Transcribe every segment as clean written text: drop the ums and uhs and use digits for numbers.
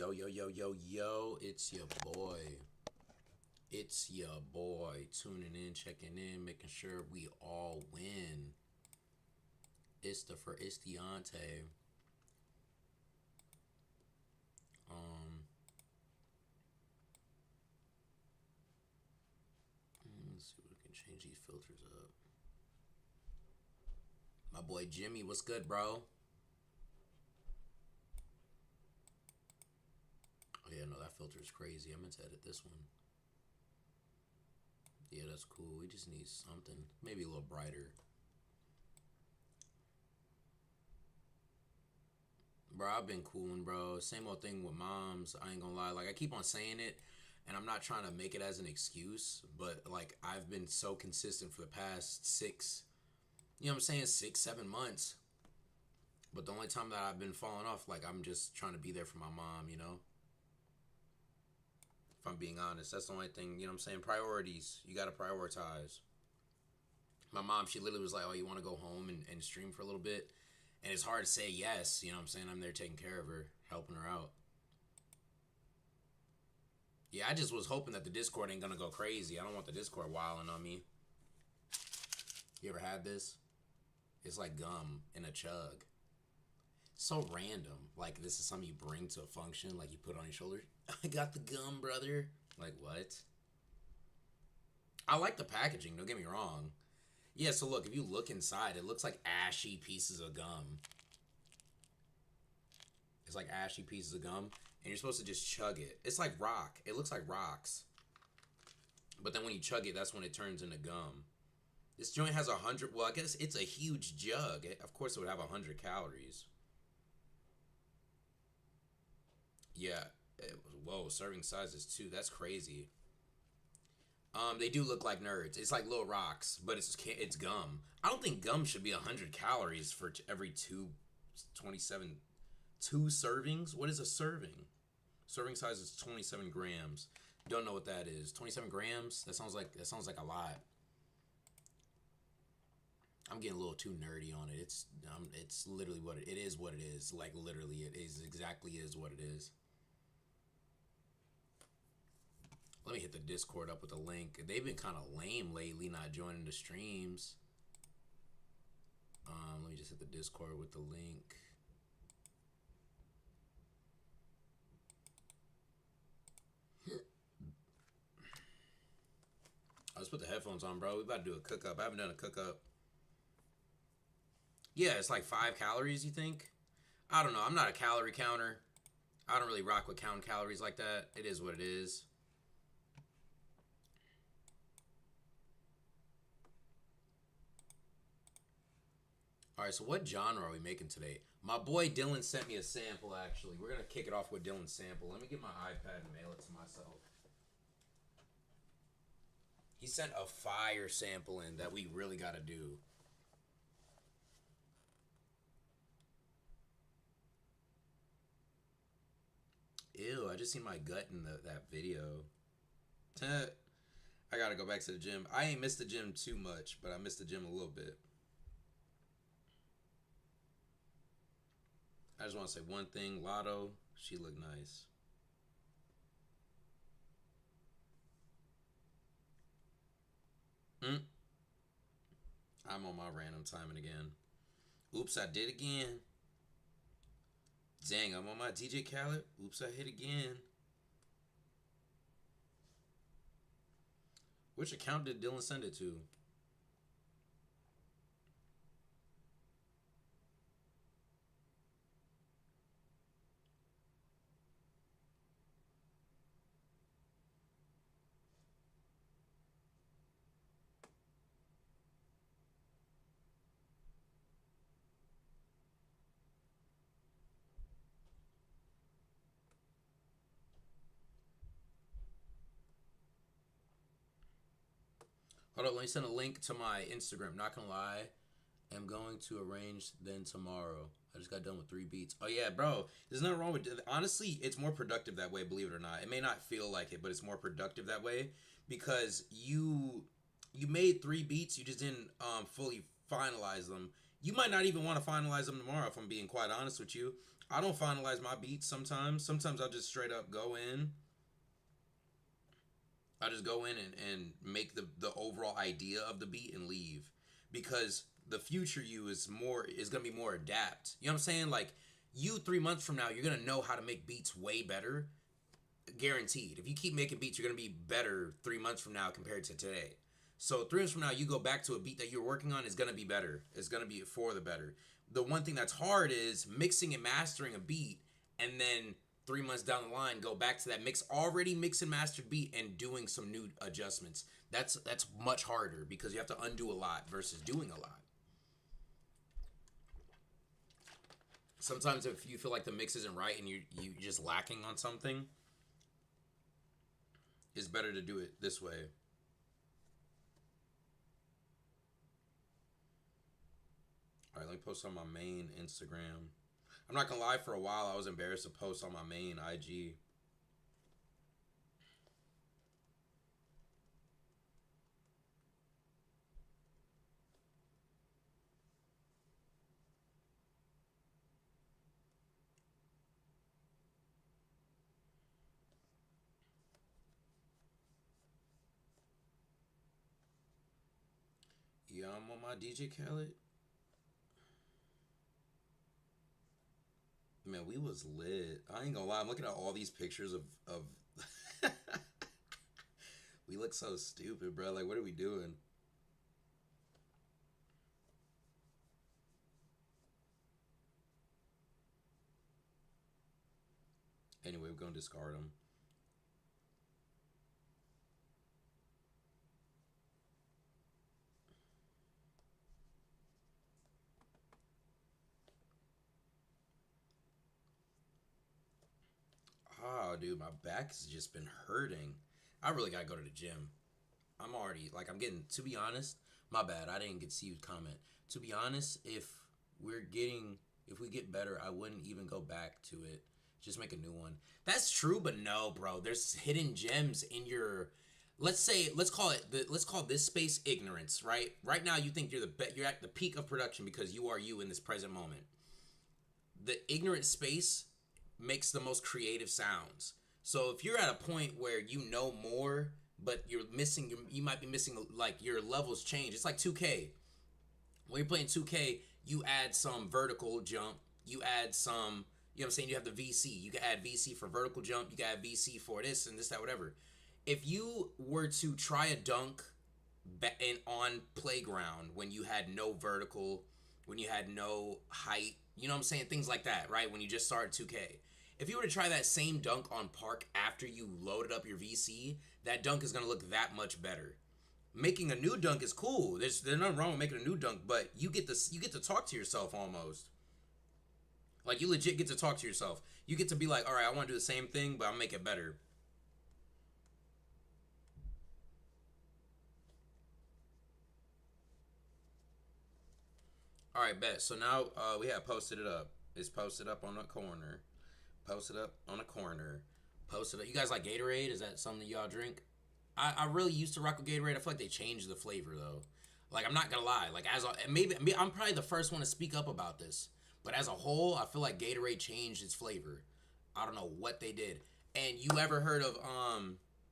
Yo, yo, yo, yo, yo, it's your boy. It's your boy. Tuning in, checking in, making sure we all win. It's the for Istiante. Um, let's see if we can change these filters up. My boy Jimmy, what's good, bro? Oh, yeah, no, that filter is crazy. I meant to edit this one. Yeah, that's cool. We just need something. Maybe a little brighter. Bro, I've been cooling, bro. Same old thing with moms. I ain't gonna lie. Like, I keep on saying it, and I'm not trying to make it as an excuse, but, like, I've been so consistent for the past you know what I'm saying, 6, 7 months. But the only time that I've been falling off, like, I'm just trying to be there for my mom, you know? If I'm being honest, that's the only thing, you know what I'm saying? Priorities. You gotta prioritize. My mom, she literally was like, oh, you wanna go home and stream for a little bit? And it's hard to say yes, you know what I'm saying? I'm there taking care of her, helping her out. Yeah, I just was hoping that the Discord ain't gonna go crazy. I don't want the Discord wilding on me. You ever had this? It's like gum in a chug. So random. Like, this is something you bring to a function, like you put on your shoulder. I got the gum, brother. Like, what? I like the packaging, don't get me wrong. Yeah, so look, if you look inside, it looks like ashy pieces of gum. It's like ashy pieces of gum, and you're supposed to just chug it. It's like rock. It looks like rocks. But then when you chug it, that's when it turns into gum. This joint has 100, well, I guess it's a huge jug. Of course it would have 100 calories. Yeah. Whoa, serving sizes too. That's crazy. They do look like nerds. It's like little rocks, but it's gum. I don't think gum should be 100 calories for every 27 two servings. What is a serving? Serving size is 27 grams. Don't know what that is. 27 grams. That sounds like a lot. I'm getting a little too nerdy on it. It's literally it is. What it is. Like literally, it is exactly is what it is. Let me hit the Discord up with a link. They've been kind of lame lately, not joining the streams. Let me just hit the Discord with the link. Let's put the headphones on, bro. We about to do a Cookup. I haven't done a Cookup. Yeah, it's like 5 calories, you think? I don't know. I'm not a calorie counter. I don't really rock with counting calories like that. It is what it is. All right, so what genre are we making today? My boy Dylan sent me a sample, actually. We're going to kick it off with Dylan's sample. Let me get my iPad and mail it to myself. He sent a fire sample in that we really got to do. Ew, I just seen my gut in that video. I got to go back to the gym. I ain't missed the gym too much, but I missed the gym a little bit. I just want to say one thing. Lotto, she looked nice. I'm on my random timing again. Oops, I did again. Dang, I'm on my DJ Khaled. Oops, I hit again. Which account did Dylan send it to? Hold up, let me send a link to my Instagram. Not gonna lie, I'm going to arrange then tomorrow. I just got done with 3 beats. Oh yeah, bro. There's nothing wrong with it. Honestly, it's more productive that way, believe it or not. It may not feel like it, but it's more productive that way because you made 3 beats, you just didn't fully finalize them. You might not even want to finalize them tomorrow, if I'm being quite honest with you. I don't finalize my beats sometimes. Sometimes I'll just straight up go in. I just go in and make the overall idea of the beat and leave. Because the future you is gonna be more adapt. You know what I'm saying? Like you 3 months from now, you're gonna know how to make beats way better. Guaranteed. If you keep making beats, you're gonna be better 3 months from now compared to today. So 3 months from now, you go back to a beat that you're working on is gonna be better. It's gonna be for the better. The one thing that's hard is mixing and mastering a beat, and then 3 months down the line, go back to that already mixed and mastered beat and doing some new adjustments. That's much harder because you have to undo a lot versus doing a lot. Sometimes if you feel like the mix isn't right and you just lacking on something, it's better to do it this way. All right, let me post on my main Instagram. I'm not gonna lie, for a while I was embarrassed to post on my main IG. Yeah, I'm on my DJ Khaled. Man, we was lit. I ain't gonna lie, I'm looking at all these pictures of we look so stupid, bro. Like, what are we doing? Anyway, we're gonna discard them. Oh, dude, my back has just been hurting. I really gotta go to the gym. I'm already like I'm getting. To be honest, my bad. I didn't get to see you comment. To be honest, if we get better, I wouldn't even go back to it. Just make a new one. That's true, but no, bro. There's hidden gems in your. Let's call this space ignorance, right? Right now, you think you're at the peak of production because you are you in this present moment. The ignorant space makes the most creative sounds. So if you're at a point where you know more, but you might be missing like your levels change. It's like 2K. When you're playing 2K, you add some vertical jump. You add some, you know what I'm saying? You have the VC. You can add VC for vertical jump. You can add VC for this and this, that, whatever. If you were to try a dunk on playground when you had no vertical, when you had no height, you know what I'm saying? Things like that, right? When you just started 2K. If you were to try that same dunk on Park after you loaded up your VC, that dunk is going to look that much better. Making a new dunk is cool. There's nothing wrong with making a new dunk, but you get to talk to yourself almost. Like you legit get to talk to yourself. You get to be like, all right, I want to do the same thing, but I'll make it better. All right, bet. So now we have posted it up. It's posted up on the corner. Posted up on a corner. Posted up. You guys like Gatorade? Is that something that y'all drink? I really used to rock with Gatorade. I feel like they changed the flavor though. Like I'm not gonna lie. Like maybe I'm probably the first one to speak up about this. But as a whole, I feel like Gatorade changed its flavor. I don't know what they did. And you ever heard of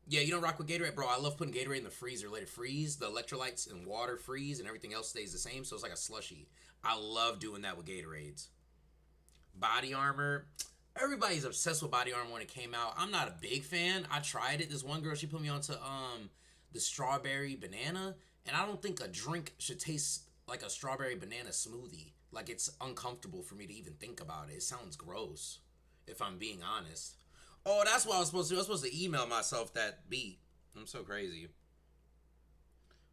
yeah, you don't rock with Gatorade, bro. I love putting Gatorade in the freezer. Let it freeze. The electrolytes and water freeze, and everything else stays the same. So it's like a slushy. I love doing that with Gatorades. Body Armor. Everybody's obsessed with Body Armor when it came out. I'm not a big fan. I tried it. This one girl, she put me onto the strawberry banana, and I don't think a drink should taste like a strawberry banana smoothie. Like it's uncomfortable for me to even think about it. It sounds gross, if I'm being honest. Oh, that's what I was supposed to do. I was supposed to email myself that beat. I'm so crazy.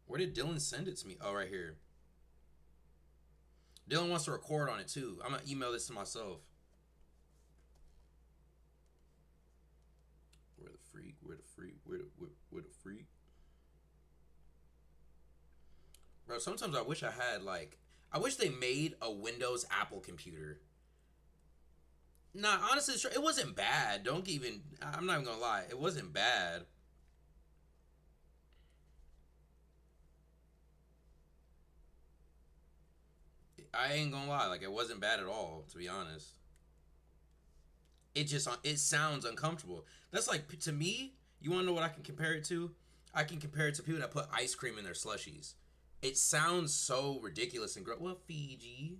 Where did Dylan send it to me? Oh, right here. Dylan wants to record on it too. I'm gonna email this to myself. Where the freak? Where the freak? Where the freak? Bro, sometimes I wish I had like I wish they made a Windows Apple computer. Nah, honestly, it wasn't bad. Don't even. I'm not even gonna lie. It wasn't bad. I ain't gonna lie, like it wasn't bad at all, to be honest. It sounds uncomfortable. That's like to me. You want to know what I can compare it to? I can compare it to people that put ice cream in their slushies. It sounds so ridiculous and gross. Well, Fiji,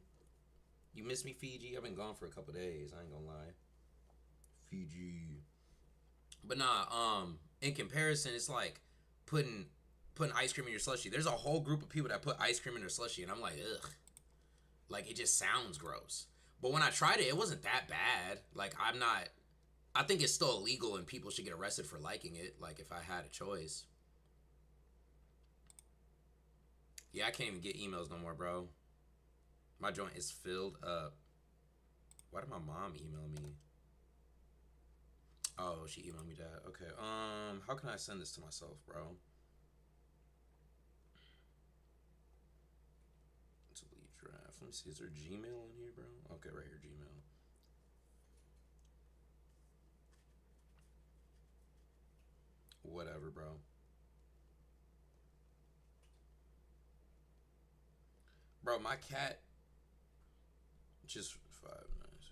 you miss me, Fiji? I've been gone for a couple days. I ain't gonna lie, Fiji. But nah, in comparison, it's like putting ice cream in your slushy. There's a whole group of people that put ice cream in their slushy, and I'm like, ugh. Like, it just sounds gross. But when I tried it, it wasn't that bad. Like, I think it's still illegal and people should get arrested for liking it. Like, if I had a choice. Yeah, I can't even get emails no more, bro. My joint is filled up. Why did my mom email me? Oh, she emailed me that. Okay. How can I send this to myself, bro? Delete draft. Let me see. Is there Gmail in here, bro? Okay, right here, Gmail. Whatever, bro. Bro, my cat just 5 nights.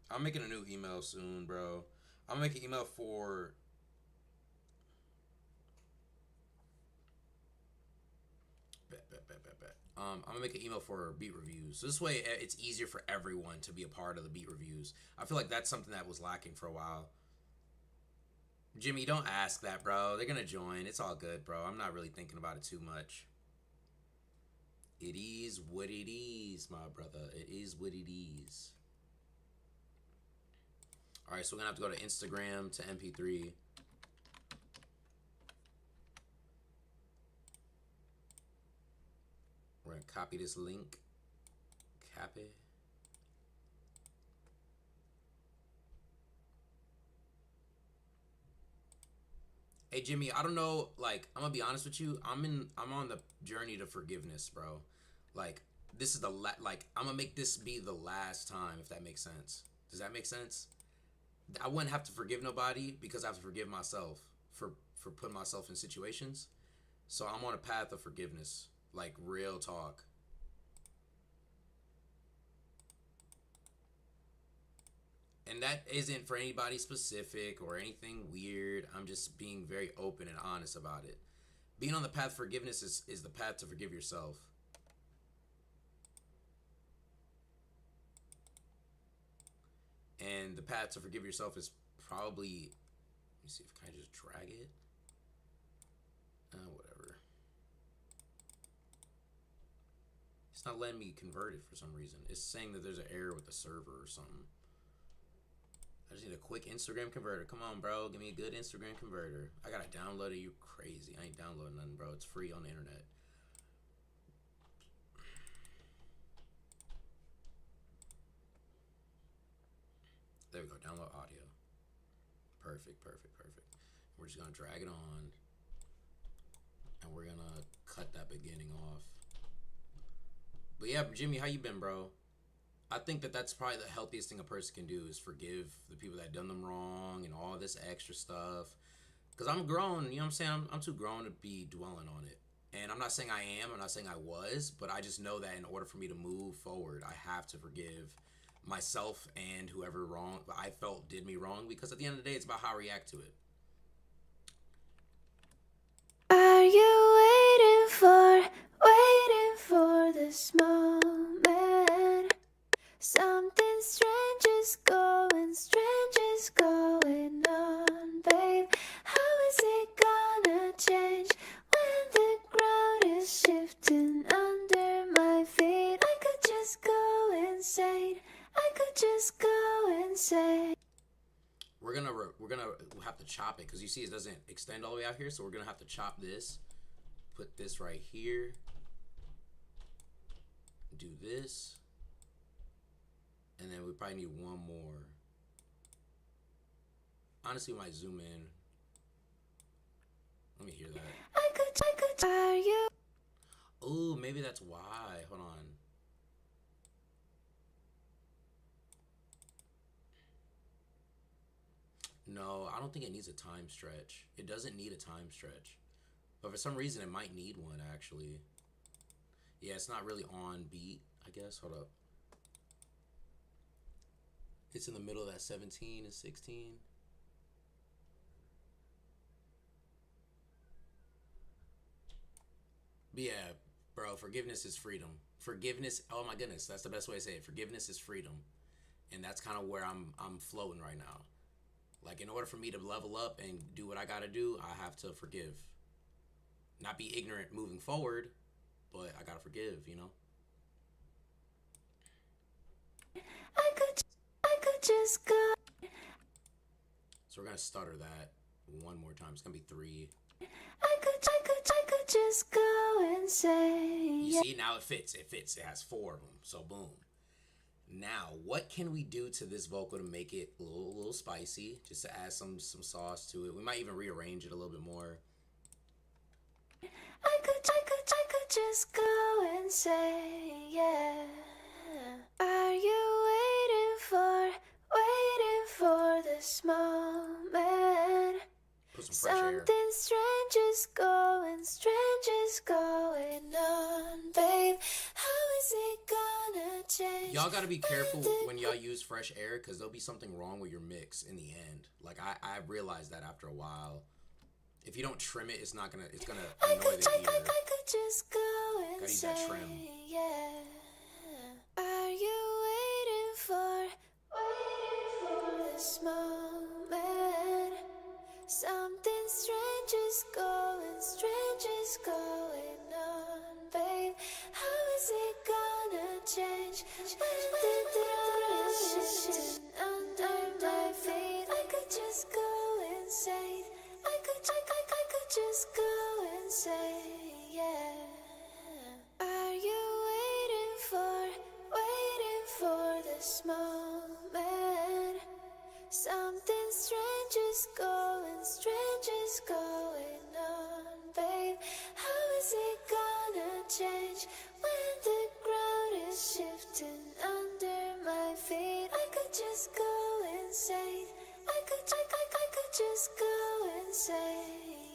I'm making a new email soon, bro. I'm gonna make an email for I'm gonna make an email for beat reviews. So this way, it's easier for everyone to be a part of the beat reviews. I feel like that's something that was lacking for a while. Jimmy, don't ask that, bro. They're gonna join. It's all good, bro. I'm not really thinking about it too much. It is what it is, my brother. It is what it is. All right, so we're gonna have to go to Instagram to MP3. We're gonna copy this link. Copy. Hey Jimmy, I don't know. Like, I'm gonna be honest with you. I'm on the journey to forgiveness, bro. Like, this is like I'm gonna make this be the last time, if that makes sense. Does that make sense? I wouldn't have to forgive nobody because I have to forgive myself for putting myself in situations. So I'm on a path of forgiveness, like real talk. And that isn't for anybody specific or anything weird. I'm just being very open and honest about it. Being on the path of forgiveness is the path to forgive yourself. And the path to forgive yourself is probably, let me see if can I just drag it. Whatever. It's not letting me convert it for some reason. It's saying that there's an error with the server or something. I just need a quick Instagram converter. Come on, bro. Give me a good Instagram converter. I gotta download it. You crazy. I ain't downloading nothing, bro. It's free on the internet. There we go. Download audio. Perfect. We're just gonna drag it on. And we're gonna cut that beginning off. But yeah, Jimmy, how you been, bro? I think that that's probably the healthiest thing a person can do is forgive the people that done them wrong and all this extra stuff. Because I'm grown, you know what I'm saying? I'm too grown to be dwelling on it. And I'm not saying I am, I'm not saying I was, but I just know that in order for me to move forward, I have to forgive myself and whoever I felt did me wrong. Because at the end of the day, it's about how I react to it. Are you waiting for this moment? Something strange is going on, babe. How is it gonna change when the ground is shifting under my feet? I could just go insane. We're gonna have to chop it because you see it doesn't extend all the way out here, so we're gonna have to chop this. Put this right here. Do this. And then we probably need one more. Honestly, we might zoom in. Let me hear that. I could, are you? Oh, maybe that's why. Hold on. No, I don't think it needs a time stretch. It doesn't need a time stretch. But for some reason, it might need one, actually. Yeah, it's not really on beat. I guess. Hold up. It's in the middle of that 17 and 16. But yeah, bro, forgiveness is freedom. Forgiveness, oh my goodness, that's the best way to say it. Forgiveness is freedom. And that's kind of where I'm floating right now. Like, in order for me to level up and do what I got to do, I have to forgive. Not be ignorant moving forward, but I got to forgive, you know? I could just go. So we're going to stutter that one more time. It's going to be 3. I could just go and say. You see, now it fits. It fits. It has 4 of them. So boom. Now, what can we do to this vocal to make it a little spicy? Just to add some sauce to it. We might even rearrange it a little bit more. I could just go and say, yeah. Are you waiting for this moment? Put some fresh air. Something strange is going on, babe. How is it gonna change? Y'all gotta be careful when y'all use fresh air, because there'll be something wrong with your mix in the end. Like, I realized that after a while. If you don't trim it, it's gonna annoy the ear. I could just go and gotta use say, that trim. yeah. Are you waiting for this moment? Something strange is going on, babe. How is it gonna change when the ground is shifting under my feet? I could just go insane. I could just go and say, yeah. Are you waiting for this moment? Something strange is going on, babe. How is it gonna change when the ground is shifting under my feet? I could just go insane. I could just go and say,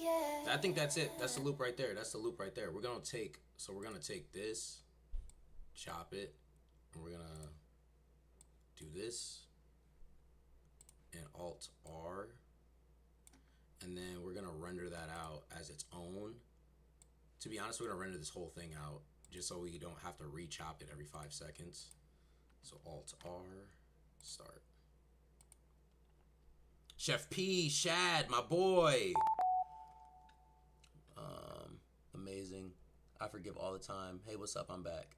yeah. I think that's it. That's the loop right there. We're gonna take this, chop it, and we're gonna do this and Alt R, and then we're gonna render that out as its own. To be honest, we're gonna render this whole thing out just so we don't have to re-chop it every 5 seconds. So Alt R, start. Chef P, Shad, my boy. Amazing. I forgive all the time. Hey, what's up? I'm back.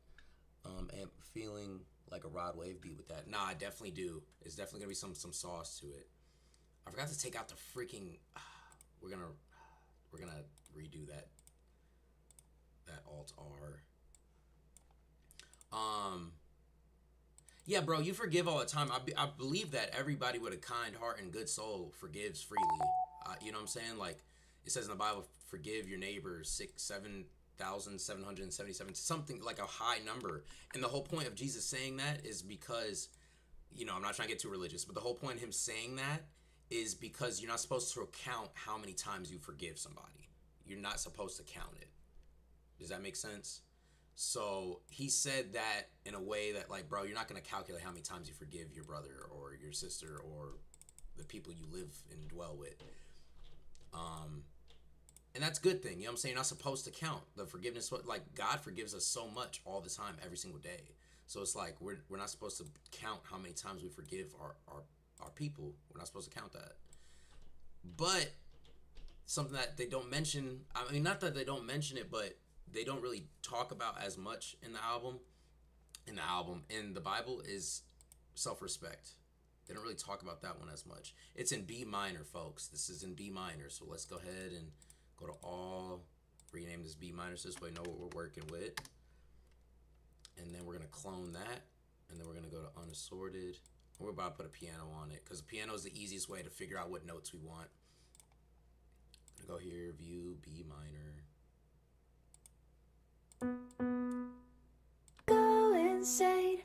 And feeling like a Rod Wave beat with that. Nah, I definitely do. It's definitely gonna be some sauce to it. I forgot to take out the freaking. We're gonna redo that Alt R. Yeah, bro, you forgive all the time. I believe that everybody with a kind heart and good soul forgives freely. You know what I'm saying? Like, it says in the Bible, forgive your neighbor 7,777, something like a high number. And the whole point of Jesus saying that is because, you know, I'm not trying to get too religious, but the whole point of him saying that is because you're not supposed to count how many times you forgive somebody. You're not supposed to count it. Does that make sense? So he said that in a way that, like, bro, you're not going to calculate how many times you forgive your brother or your sister or the people you live and dwell with. And that's a good thing. You know what I'm saying? You're not supposed to count the forgiveness. Like, God forgives us so much all the time, every single day. So it's like we're not supposed to count how many times we forgive our people. We're not supposed to count that. But something that they don't mention, I mean, not that they don't mention it, but they don't really talk about as much in the Bible is self-respect. They don't really talk about that one as much. It's in B minor, folks. This is in B minor. So let's go ahead and go to all, rename this B minor so this way we know what we're working with. And then we're going to clone that. And then we're going to go to unassorted. We're about to put a piano on it because the piano is the easiest way to figure out what notes we want. Go here, view, B minor. Go insane.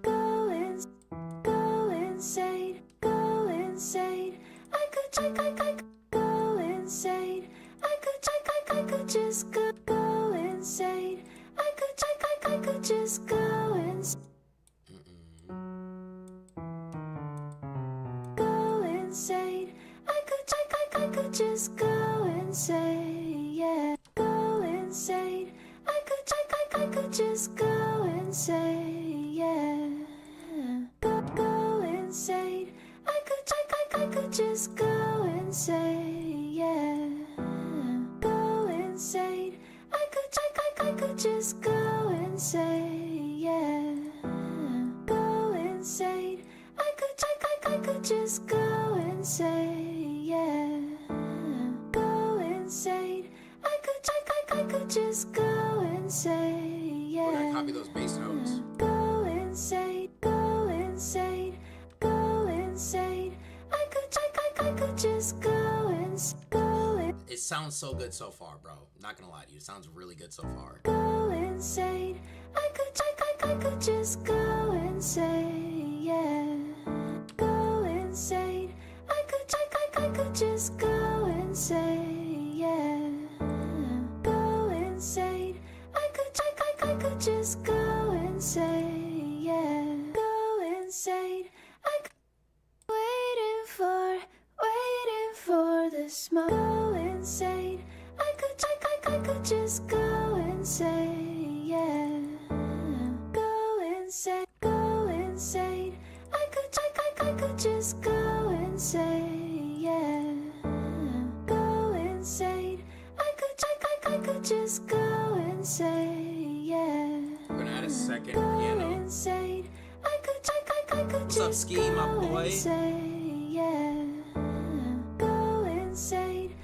Go insane. Go insane. I could go insane. I could just go insane. I could insane. I could just go insane, yeah. Go insane. I could just go insane, yeah. Go insane. I could just go insane, yeah. Go insane. I could just go insane, yeah. Go insane. I could just go insane, yeah. Go insane. I could just go insane, yeah. We're gonna copy those bass notes. Go insane. Go insane. Go insane. I could just go insane. It sounds so good so far, bro. Not gonna lie to you, it sounds really good so far. Go insane. I could just go insane, yeah. Go insane. I could just go insane, yeah. Go insane. I could just go insane, yeah. Go insane. Waiting for the smoke. Go insane. I could just go insane, yeah. Go insane. Go insane. I could just go insane, yeah. Go insane. I could just go insane, yeah. We're gonna add a second Go piano. insane. I could What's up, just Ski, my go boy? insane, yeah. Go insane.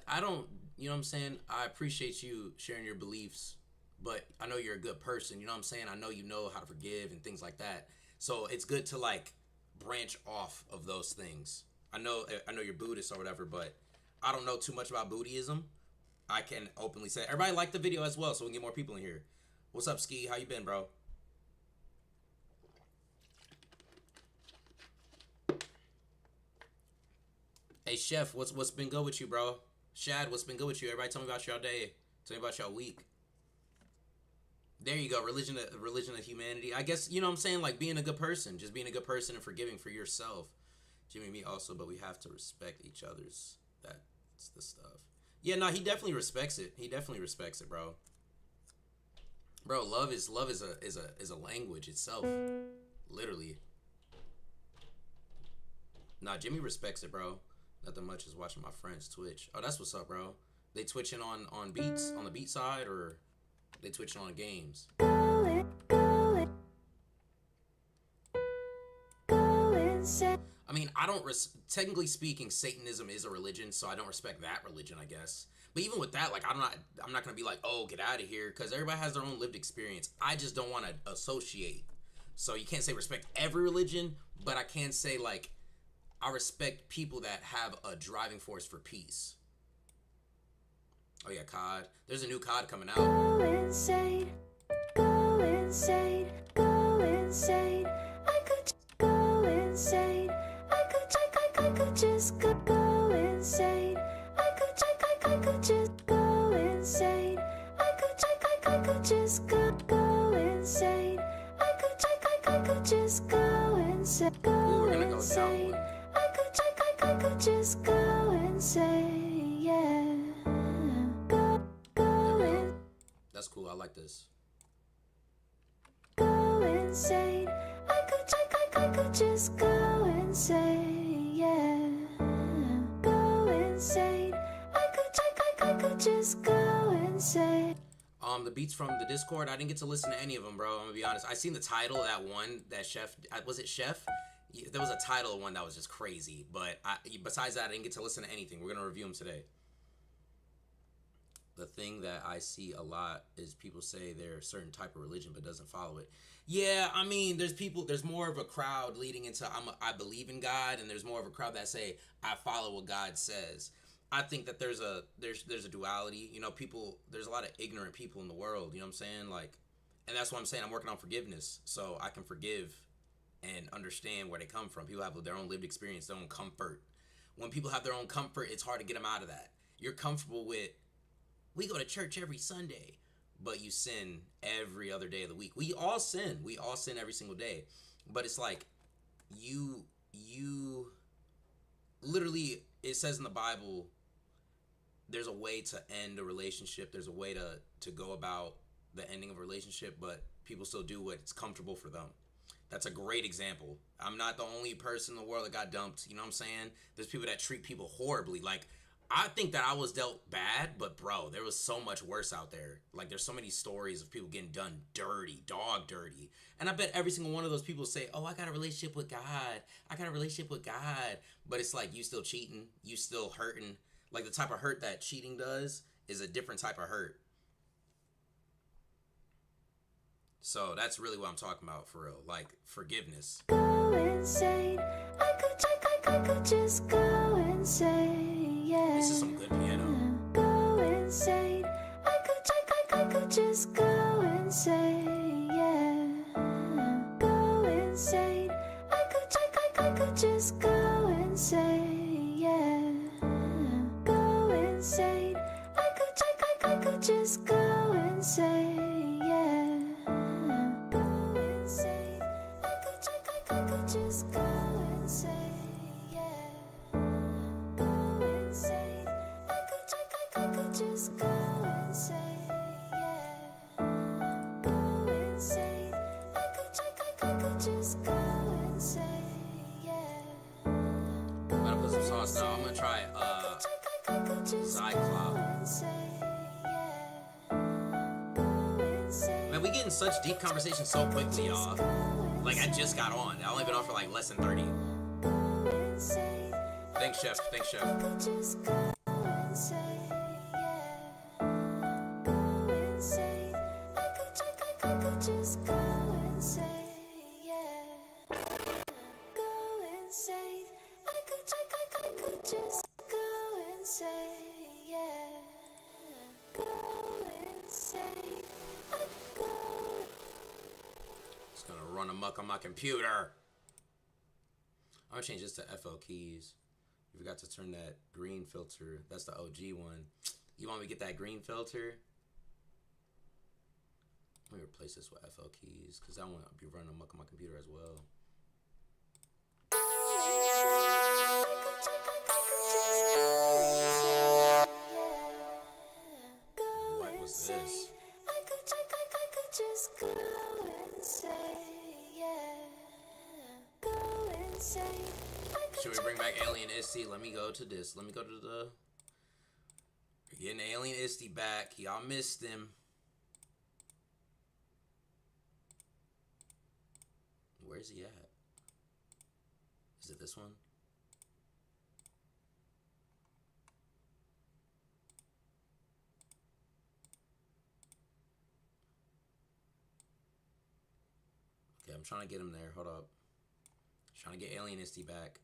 I don't, you know what I'm saying? I appreciate you sharing your beliefs, but I know you're a good person, you know what I'm saying? I know you know how to forgive and things like that. So it's good to like branch off of those things. I know you're Buddhist or whatever, but I don't know too much about Buddhism. I can openly say everybody like the video as well, so we can get more people in here. What's up, Ski? How you been, bro? Hey, Chef, what's been good with you, bro? Shad, what's been good with you? Everybody tell me about y'all day. Tell me about y'all week. There you go, religion of humanity. I guess, you know what I'm saying? Like being a good person. Just being a good person and forgiving for yourself. Jimmy and me also, but we have to respect each other's. That's the stuff. Yeah, no, he definitely respects it. He definitely respects it, bro. Bro, love is a language itself. Literally. Nah, Jimmy respects it, bro. Nothing much is watching my friends Twitch. Oh, that's what's up, bro. They twitching on beats, on the beat side, or they twitching on games? I mean, I don't technically speaking, Satanism is a religion, so I don't respect that religion, I guess. But even with that, like, I'm not gonna be like, oh, get out of here, because everybody has their own lived experience. I just don't want to associate. So you can't say respect every religion, but I can say, like, I respect people that have a driving force for peace. Oh yeah, COD. There's a new COD coming out. Go insane. Go insane. Go insane. I could go insane. I could just go insane. I could just go insane. I could just go insane. I could just go insane. Ooh, we're gonna go down one. I could just go insane, yeah. That's cool. I like this. Go insane. I could just go insane, yeah. Go insane. I could just go insane. The beats from the Discord, I didn't get to listen to any of them, bro. I'm gonna be honest. I seen the title of that one that Chef, was it Chef? Yeah, there was a title of one that was just crazy, but besides that, I didn't get to listen to anything. We're gonna review them today. The thing that I see a lot is people say they're a certain type of religion but doesn't follow it. Yeah, I mean, there's more of a crowd leading into I believe in God, and there's more of a crowd that say I follow what God says. I think that there's a duality. You know, there's a lot of ignorant people in the world, you know what I'm saying? Like, and that's what I'm saying. I'm working on forgiveness so I can forgive and understand where they come from. People have their own lived experience, their own comfort. When people have their own comfort, it's hard to get them out of that. You're comfortable with, we go to church every Sunday, but you sin every other day of the week. We all sin. We all sin every single day. But it's like, you literally, it says in the Bible, there's a way to end a relationship. There's a way to go about the ending of a relationship, but people still do what's comfortable for them. That's a great example. I'm not the only person in the world that got dumped. You know what I'm saying? There's people that treat people horribly. Like, I think that I was dealt bad, but bro, there was so much worse out there. Like, there's so many stories of people getting done dirty, dog dirty. And I bet every single one of those people say, oh, I got a relationship with God. I got a relationship with God. But it's like, you still cheating. You still hurting. Like, the type of hurt that cheating does is a different type of hurt. So that's really what I'm talking about, for real. Like, forgiveness. Go insane. I could just go insane. Yeah. This is some good piano. Go insane. I could just go insane. Yeah. Go insane. I could just go insane. Yeah. Go insane. I could just go insane. Yeah. Go insane. I could just go insane. Yeah. Go insane. I could just go insane. Yeah. Go insane. I could just go insane. Yeah. I'm gonna put some sauce now. I'm gonna try Zyklop. Man, we get in such deep conversation so quickly, y'all. Like, I just got on. I only been on for like less than 30. Thanks, Chef. Thanks, Chef. It's gonna run amok on my computer. I'm gonna change this to FL keys. You forgot to turn that green filter. That's the OG one. You want me to get that green filter? Let me replace this with FL keys, because I want to be running amok on my computer as well. What was this? Should we bring back Alien Isty? Let me go to this. Let me go to the... We're getting Alien Isty back. Y'all missed him. Where's he at? Is it this one? Okay, I'm trying to get him there. Hold up. Trying to get Alien Isty back.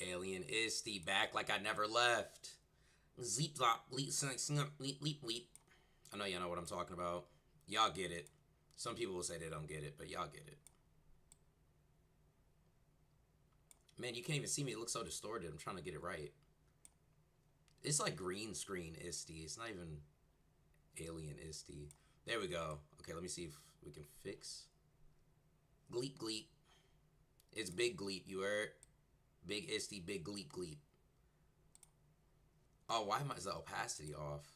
Alien Isty back like I never left. Zeep lop, leap, leap, leap, leap. I know y'all know what I'm talking about. Y'all get it. Some people will say they don't get it, but y'all get it. Man, you can't even see me. It looks so distorted. I'm trying to get it right. It's like green screen Isty. It's not even Alien Isty. There we go. Okay, let me see if we can fix. Gleep, gleep. It's big gleep, you heard? Big Isty, big gleep, gleep. Oh, why is the opacity off?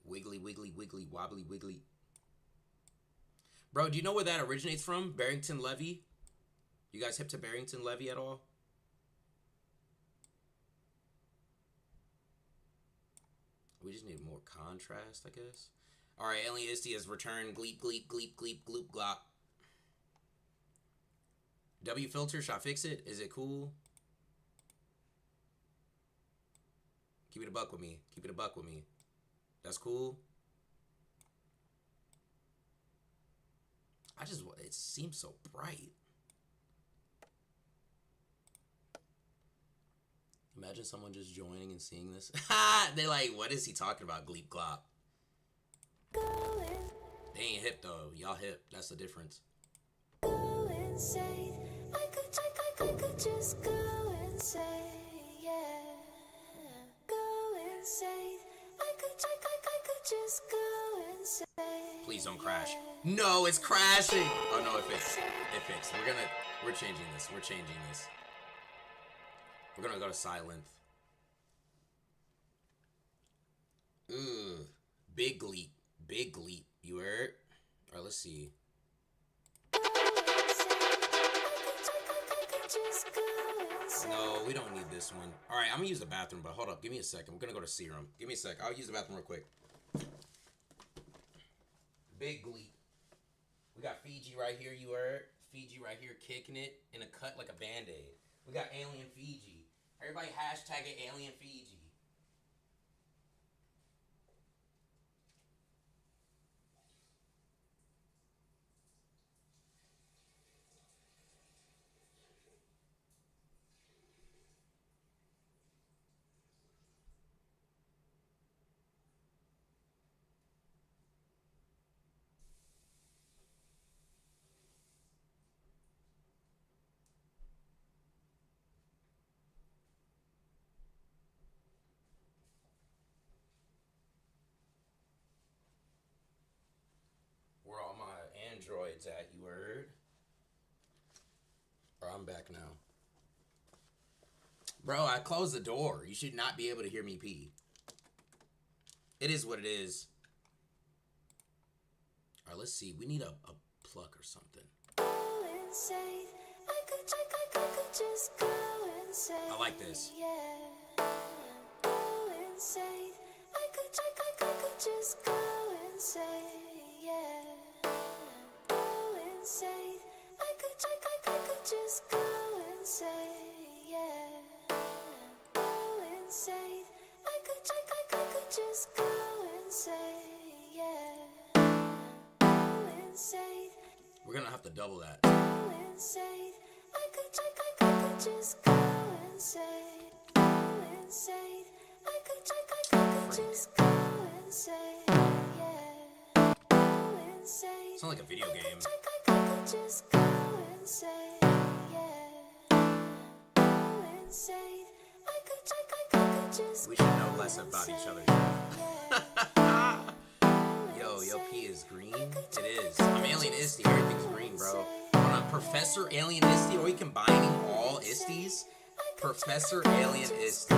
Wiggly, wiggly, wiggly, wobbly, wiggly. Bro, do you know where that originates from? Barrington Levy? You guys hip to Barrington Levy at all? We just need more contrast, I guess. Alright, Alien Isty has returned. Gleep, gleep, gleep, gleep, gloop, glop. W filter, should I fix it? Is it cool? Keep it a buck with me. Keep it a buck with me. That's cool. It seems so bright. Imagine someone just joining and seeing this. They're like, what is he talking about, Gleep Glop? They ain't hip though. Y'all hip. That's the difference. Go insane. I could just go insane. Yeah. Go insane. I could just go insane. Please don't crash. No, it's crashing. Oh no, it fixed. It fixed. We're changing this. We're changing this. We're gonna go to silent. Ugh. Big leap. Big leap. You heard? Alright, let's see. No, we don't need this one. Alright, I'm gonna use the bathroom, but hold up. Give me a second. We're gonna go to serum. Give me a sec. I'll use the bathroom real quick. Big leap. We got Fiji right here, you heard? Fiji right here kicking it in a cut like a band-aid. We got Alien Fiji. Everybody hashtag it Alien Fiji. Where all my androids at, you heard? Or I'm back now. Bro, I closed the door. You should not be able to hear me pee. It is what it is. Alright, let's see. We need a plug or something. I like this. We're gonna have to double that. Sounds like a video game. We should know less about each other. Yo, P is green. It is. I'm Alien Isty. Everything's green, bro. Hold on, Professor Alien Isty. Are we combining all Isties? Professor Alien Isty.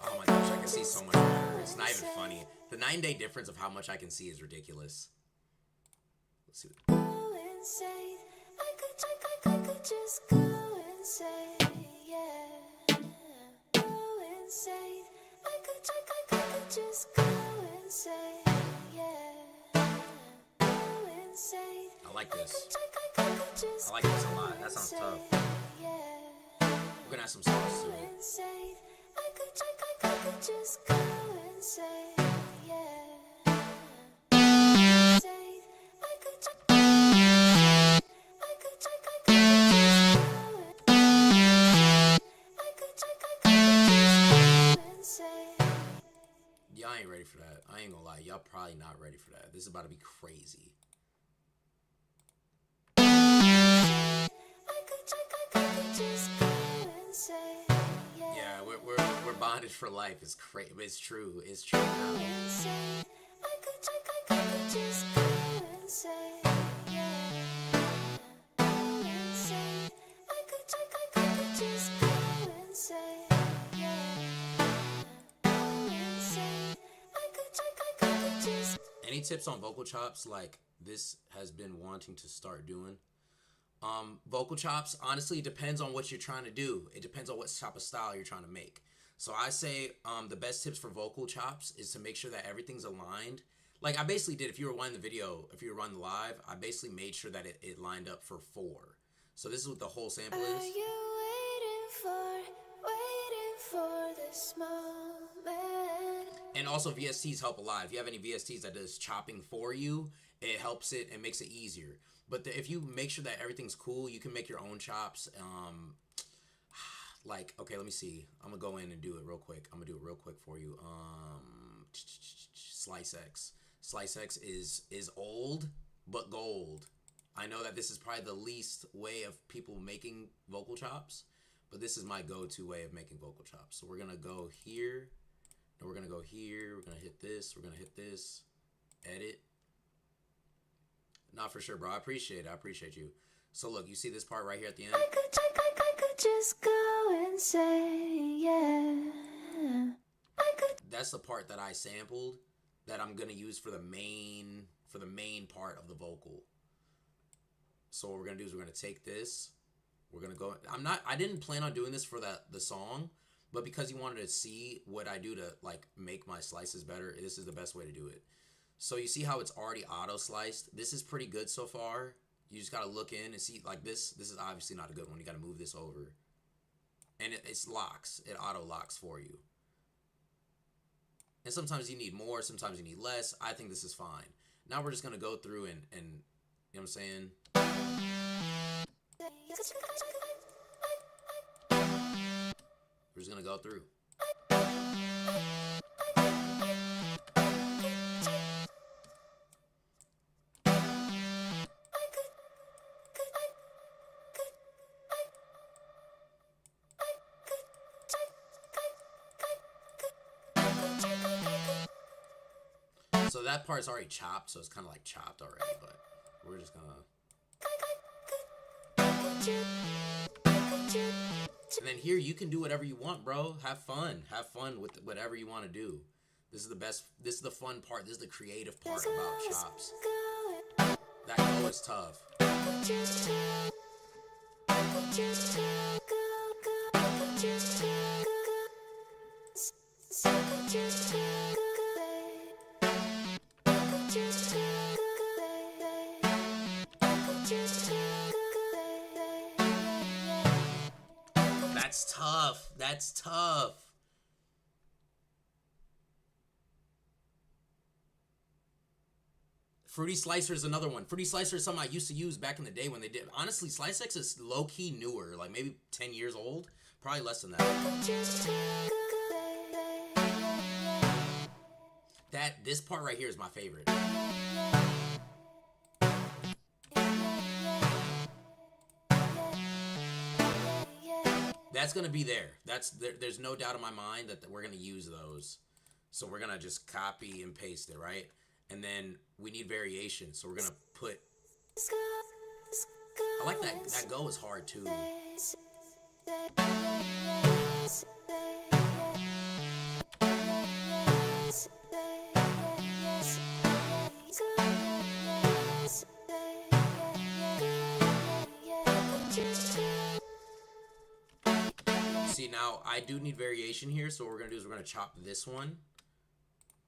Oh my gosh, I can see so much better. It's not even funny. The 9-day difference of how much I can see is ridiculous. Let's see. I could just go insane, yeah. Go insane. I could just go insane, yeah. Go insane. I like this. I like this a lot. That sounds tough. We're gonna have some sauce to it. I could just go insane, yeah. Insane. I could Y'all ain't ready for that. I ain't gonna lie. Y'all probably not ready for that. This is about to be crazy. Yeah, we're bonded for life. It's crazy. It's true. It's true now. Any tips on vocal chops like this has been wanting to start doing? Vocal chops, honestly, it depends on what you're trying to do. It depends on what type of style you're trying to make. So I say the best tips for vocal chops is to make sure that everything's aligned. Like I basically did, if you were watching the video, if you were running the live, I basically made sure that it lined up for 4. So this is what the whole sample Are is. you waiting for this moment? And also VSTs help a lot. If you have any VSTs that does chopping for you, it helps it and makes it easier. But if you make sure that everything's cool, you can make your own chops. Like, okay, let me see. I'm gonna go in and do it real quick. I'm gonna do it real quick for you. Slice X. Slice X is old but gold. I know that this is probably the least way of people making vocal chops, but this is my go-to way of making vocal chops. So we're gonna go here, and we're gonna go here. We're gonna hit this. We're gonna hit this. Edit. Not for sure, bro. I appreciate it. I appreciate you. So look, you see this part right here at the end? I could just go and say, yeah. That's the part that I sampled that I'm gonna use for the main part of the vocal. So what we're gonna do is we're gonna take this. We're gonna go. I didn't plan on doing this for the song, but because you wanted to see what I do to like make my slices better, this is the best way to do it. So you see how it's already auto sliced. This is pretty good so far. You just gotta look in and see like this. This is obviously not a good one. You gotta move this over, and it's locks. It auto locks for you. And sometimes you need more, sometimes you need less. I think this is fine. Now we're just gonna go through and you know what I'm saying? We're just gonna go through. So that part's already chopped, so it's kind of like chopped already, but we're just gonna... And then here, you can do whatever you want, bro. Have fun. Have fun with whatever you want to do. This is the best, this is the fun part. This is the creative part about chops. That go is tough. That's tough. That's tough. Fruity Slicer is another one. Fruity Slicer is something I used to use back in the day when they did. Honestly, Slice X is low-key newer, like maybe 10 years old. Probably less than that. This part right here is my favorite. That's gonna be there. There's no doubt in my mind that we're gonna use those. So we're gonna just copy and paste it, right? And then we need variation, so we're gonna put. I like that. That go is hard too. See, now I do need variation here, so what we're gonna do is we're gonna chop this one,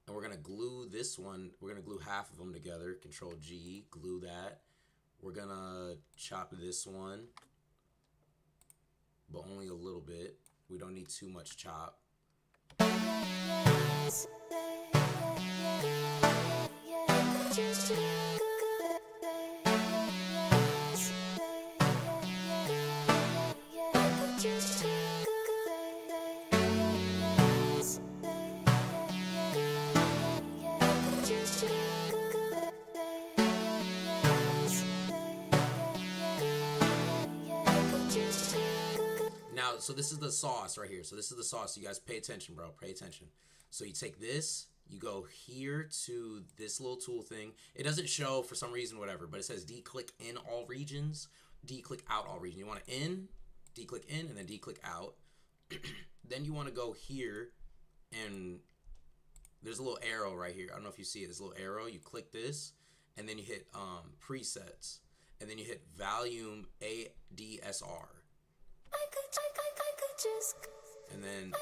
and we're gonna glue this one. We're gonna glue half of them together. Control G, glue that. We're gonna chop this one, but only a little bit. We don't need too much chop. Now, so this is the sauce right here. So this is the sauce. You guys pay attention, bro. Pay attention. So you take this, you go here to this little tool thing. It doesn't show for some reason, whatever, but it says D-click in all regions, D-click out all regions. You want to in, D-click in, and then D-click out. Then you want to go here, and there's a little arrow right here. I don't know if you see it. There's a little arrow. You click this, and then you hit presets, and then you hit volume ADSR. And then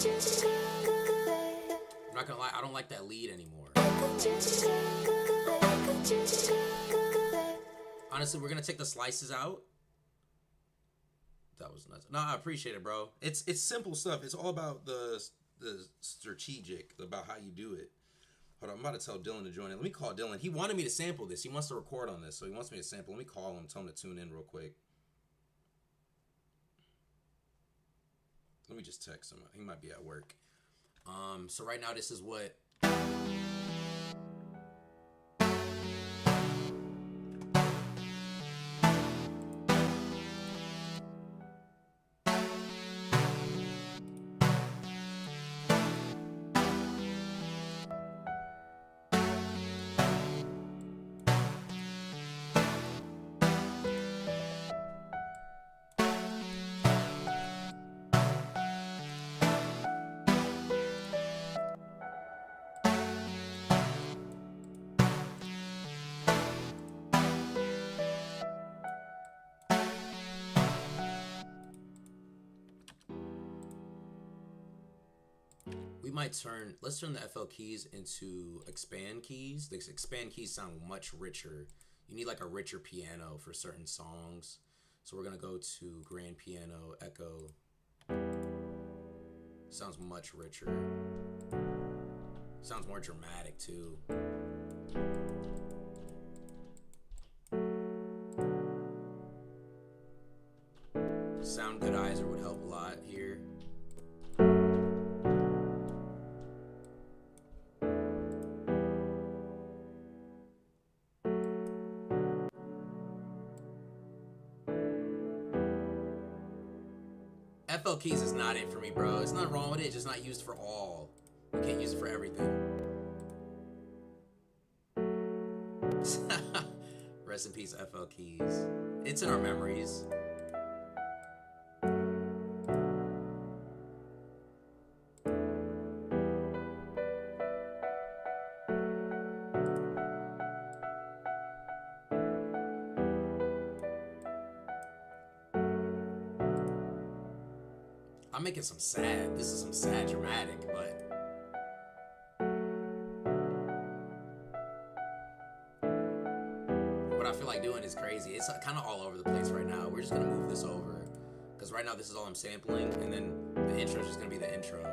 I'm not gonna lie, I don't like that lead anymore. Honestly, we're gonna take the slices out. That was nuts. No, I appreciate it, bro. It's simple stuff. It's all about the strategic, about how you do it. Hold on, I'm about to tell Dylan to join in. Let me call Dylan. He wanted me to sample this. He wants to record on this, so he wants me to sample. Let me call him, tell him to tune in real quick. Let me just text him. He might be at work. So right now, this is what... let's turn the FL keys into expand keys. The expand keys sound much richer. You need like a richer piano for certain songs. So we're gonna go to grand piano, echo. Sounds much richer. Sounds more dramatic too. Sound goodizer would help a lot here. FL keys is not it for me, bro. It's not wrong with it. It's just not used for all. You can't use it for everything. Rest in peace, FL keys. It's in our memories. I'm making some sad. This is some sad dramatic, but what I feel like doing is crazy. It's kind of all over the place right now. We're just gonna move this over because right now this is all I'm sampling, and then the intro is just gonna be the intro.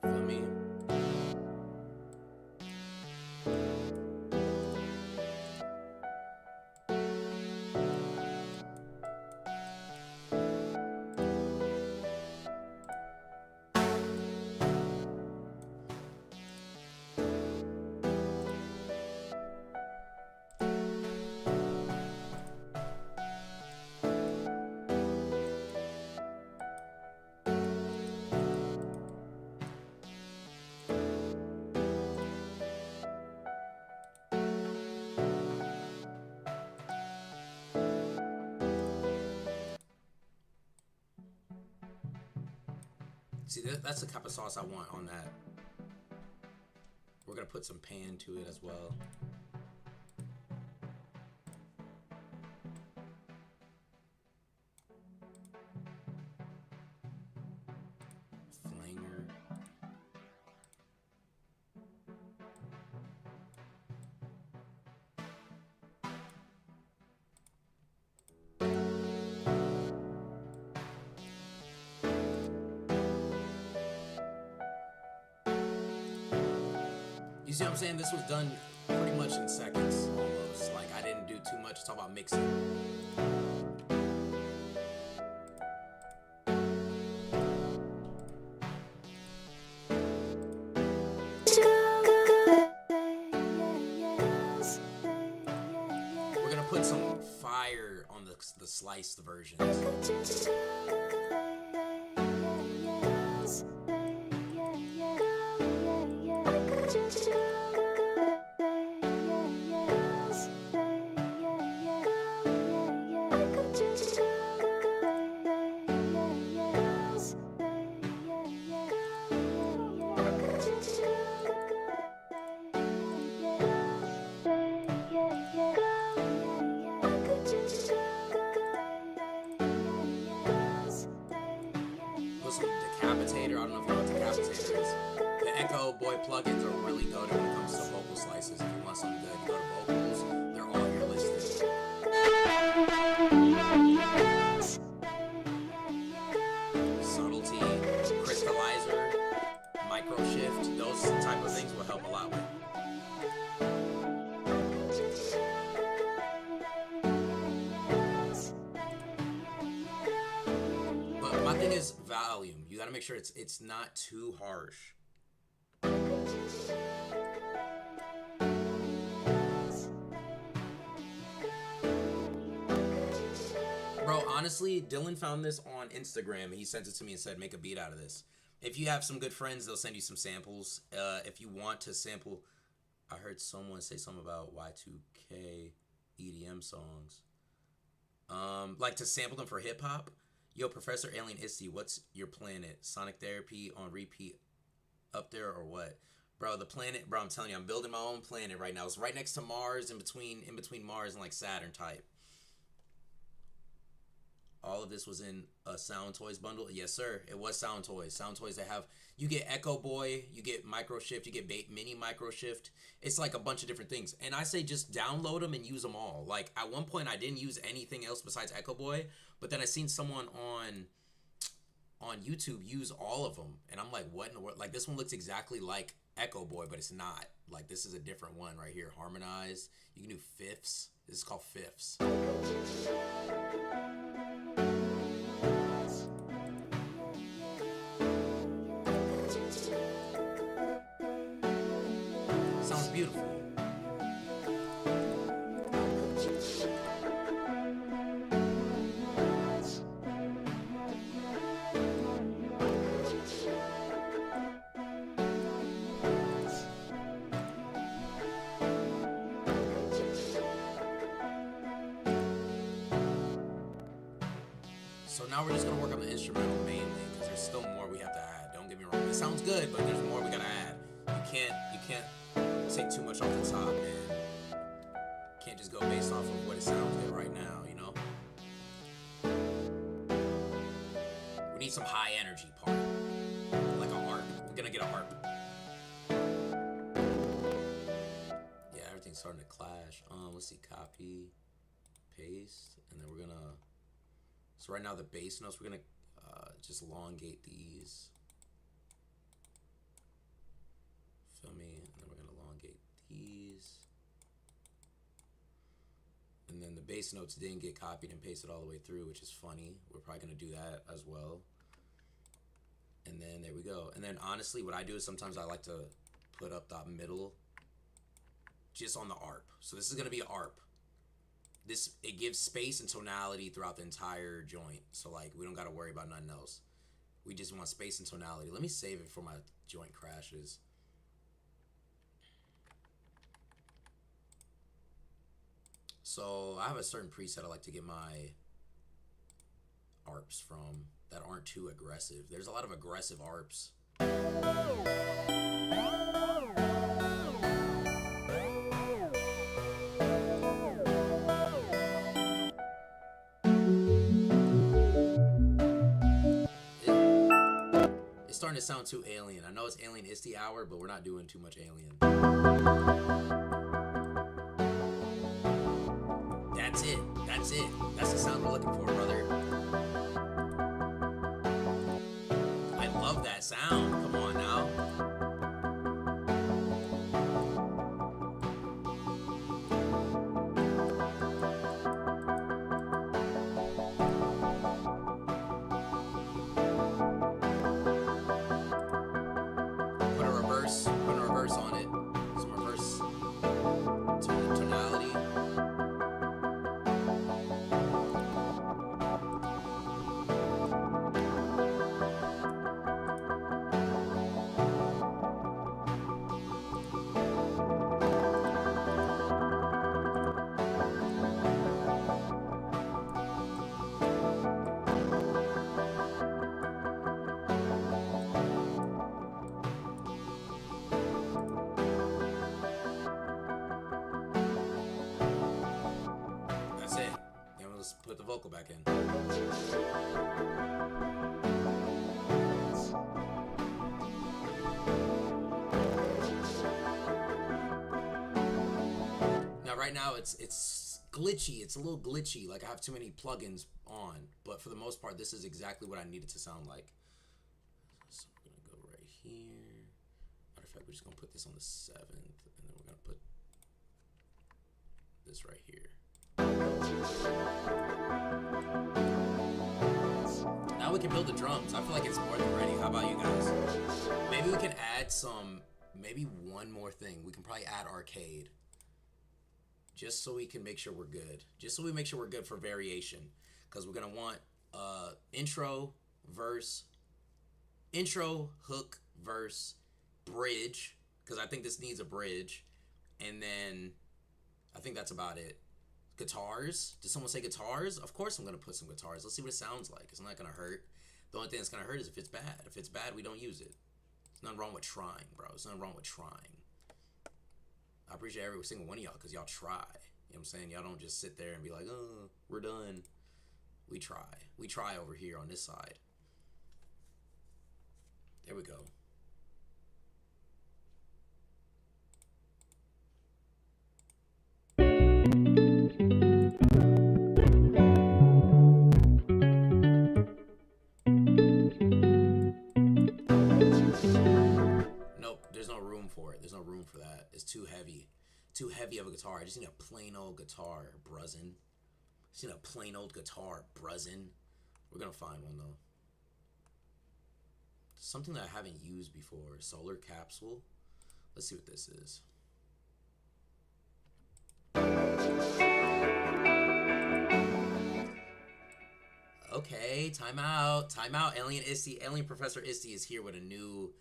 Feel me? See, that's the type of sauce I want on that. We're gonna put some pan to it as well. Flanger. You see what I'm saying? This was done pretty much in seconds, almost. Like, I didn't do too much. It's all about mixing. We're gonna put some fire on the sliced versions. Alexander's. The Echo Boy plugins are really good when it comes to vocal slices. If you want something good, you go to vocals. They're all here listed. Subtlety, crystallizer, micro shift, those type of things will help a lot with. But my thing is volume. You gotta make sure it's not too harsh. Bro, honestly, Dylan found this on Instagram. He sent it to me and said, make a beat out of this. If you have some good friends, they'll send you some samples. If you want to sample, I heard someone say something about Y2K EDM songs. Like to sample them for hip hop. Yo, Professor Alien Isty, what's your planet? Sonic Therapy on repeat up there or what? Bro, the planet, bro, I'm telling you, I'm building my own planet right now. It's right next to Mars, in between Mars and like Saturn type. All of this was in a Sound Toys bundle. Yes, sir. It was Sound Toys. Sound Toys that have, you get Echo Boy, you get Micro Shift, you get Mini Micro Shift. It's like a bunch of different things. And I say just download them and use them all. Like at one point I didn't use anything else besides Echo Boy, but then I seen someone on YouTube use all of them. And I'm like, what in the world? Like this one looks exactly like Echo Boy, but it's not. Like this is a different one right here. Harmonized. You can do fifths. This is called fifths. Sounds beautiful. So now we're just gonna work on the instrumental mainly because there's still more we have to add. Don't get me wrong. It sounds good, but there's more we gotta add. You can't take too much off the top, man. Can't just go based off of what it sounds good right now, you know? We need some high energy part. Like a harp. We're gonna get a harp. Yeah, everything's starting to clash. Let's see, copy, paste, and then we're gonna, so right now the bass notes, we're gonna just elongate these. Feel me? And then we're gonna elongate these. And then the bass notes didn't get copied and pasted all the way through, which is funny. We're probably gonna do that as well. And then there we go. And then honestly, what I do is sometimes I like to put up that middle just on the ARP. So this is gonna be an ARP. It gives space and tonality throughout the entire joint. So like we don't gotta worry about nothing else. We just want space and tonality. Let me save it for my joint crashes. So I have a certain preset I like to get my ARPs from that aren't too aggressive. There's a lot of aggressive ARPs. It's starting to sound too alien. I know it's Alien Isty hour, but we're not doing too much alien. That's it. That's it. That's the sound we're looking for, brother. I love that sound. Come on now. Put a reverse on it. Some reverse tonality. Put the vocal back in. right now it's glitchy. It's a little glitchy. Like I have too many plugins on. But for the most part, this is exactly what I need it to sound like. So we're gonna go right here. Matter of fact, we're just gonna put this on the 7th, and then we're gonna put this right here. Now we can build the drums. I feel like it's more than ready. How about you guys? Maybe we can add some, maybe one more thing. We can probably add arcade. Just so we can make sure we're good. Just so we make sure we're good for variation. Because we're going to want intro, verse, intro, hook, verse, bridge. Because I think this needs a bridge. And then I think that's about it. Guitars. Did someone say guitars? Of course I'm going to put some guitars. Let's see what it sounds like. It's not going to hurt. The only thing that's going to hurt is if it's bad. If it's bad, we don't use it. There's nothing wrong with trying, bro. There's nothing wrong with trying. I appreciate every single one of y'all because y'all try. You know what I'm saying? Y'all don't just sit there and be like, oh, we're done. We try. We try over here on this side. There we go. Nope, there's no room for it. There's no room for that. It's too heavy. Too heavy of a guitar. I just need a plain old guitar, bruzzin'. Just need a plain old guitar, bruzzin'. We're gonna find one though. Something that I haven't used before. Solar capsule. Let's see what this is. Okay, time out. Time out. Alien Isty, Alien Professor Isty is here with a new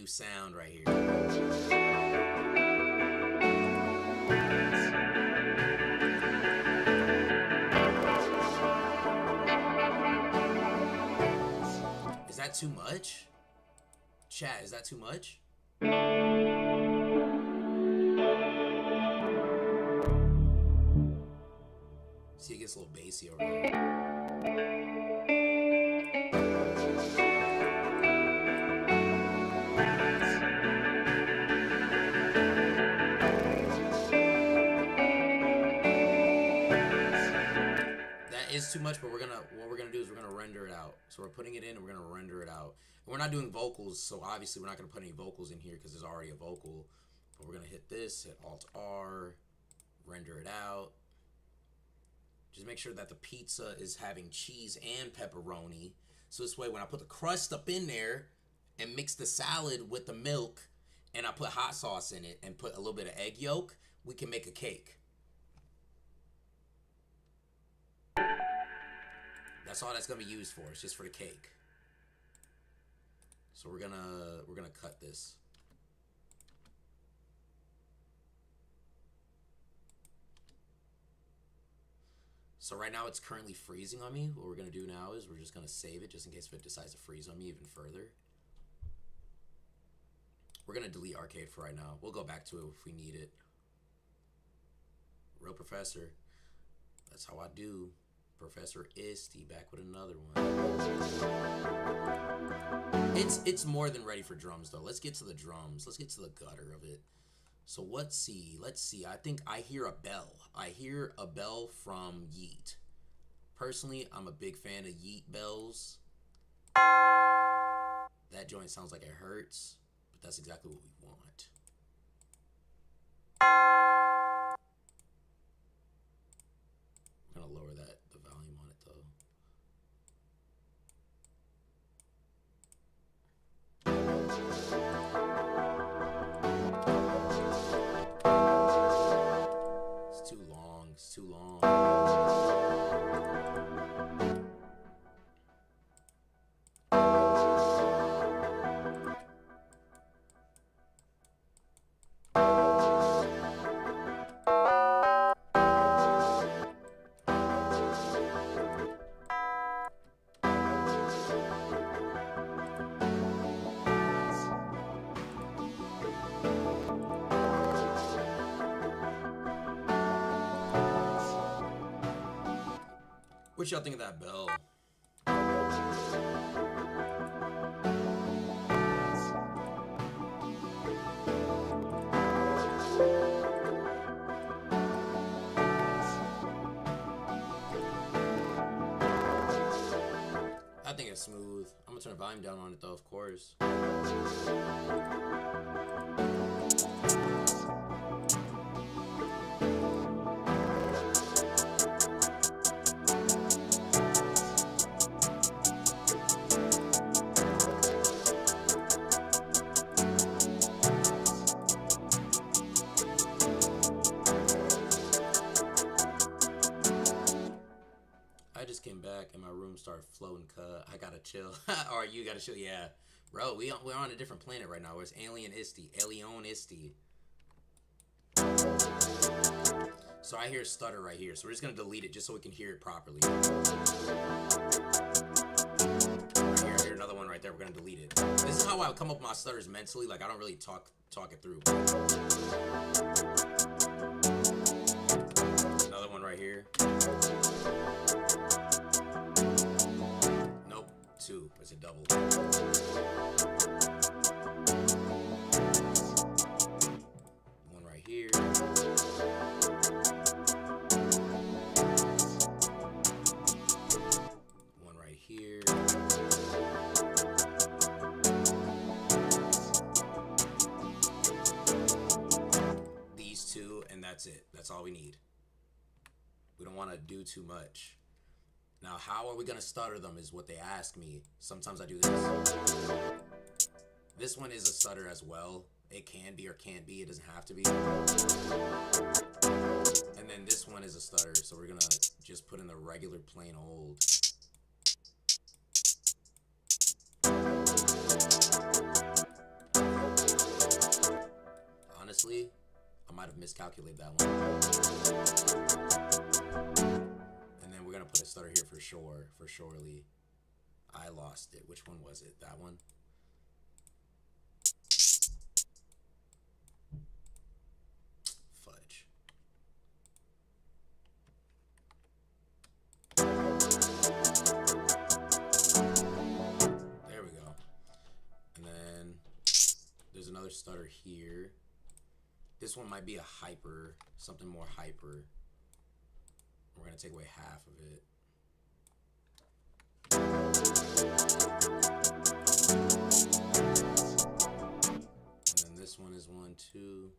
sound right here. Is that too much? Chat, is that too much? See, it gets a little bassy over here. Is too much, but what we're gonna do is we're gonna render it out. So we're putting it in and we're gonna render it out. And we're not doing vocals, so obviously we're not gonna put any vocals in here because there's already a vocal. But we're gonna hit this, hit Alt R, render it out. Just make sure that the pizza is having cheese and pepperoni. So this way when I put the crust up in there and mix the salad with the milk and I put hot sauce in it and put a little bit of egg yolk, we can make a cake. That's all that's gonna be used for. It's just for the cake. So we're gonna cut this. So right now it's currently freezing on me. What we're gonna do now is we're just gonna save it just in case if it decides to freeze on me even further. We're gonna delete arcade for right now. We'll go back to it if we need it. Real Professor. That's how I do. Professor Isty back with another one. It's more than ready for drums though. Let's get to the drums. Let's get to the gutter of it. So let's see. I think I hear a bell. I hear a bell from Yeet. Personally, I'm a big fan of Yeet bells. That joint sounds like it hurts, but that's exactly what we want. We're gonna lower the volume on it though. It's too long. It's too long. What y'all think of that bell? get smooth. I'm gonna turn the volume down on it though, of course. I just came back and my room started floating. Cut. I gotta chill. Or you gotta chill. Yeah, bro. We're on a different planet right now. Where's Alien Isty? Alien Isty. So I hear a stutter right here. So we're just gonna delete it just so we can hear it properly. I hear another one right there. We're gonna delete it. This is how I come up with my stutters mentally. Like I don't really talk it through. Another one right here. Nope, 2. It's a double. One right here. One right here. These 2, and that's it. That's all we need. We don't want to do too much. Now, how are we going to stutter them is what they ask me. Sometimes I do this. This one is a stutter as well. It can be or can't be. It doesn't have to be. And then this one is a stutter. So we're going to just put in the regular plain old. Honestly, I might have miscalculated that one. And then we're gonna put a stutter here for sure, for surely. I lost it. Which one was it? That one? Fudge. There we go. And then there's another stutter here. This one might be a hyper, something more hyper. We're gonna take away half of it. And then this one is 1, 2.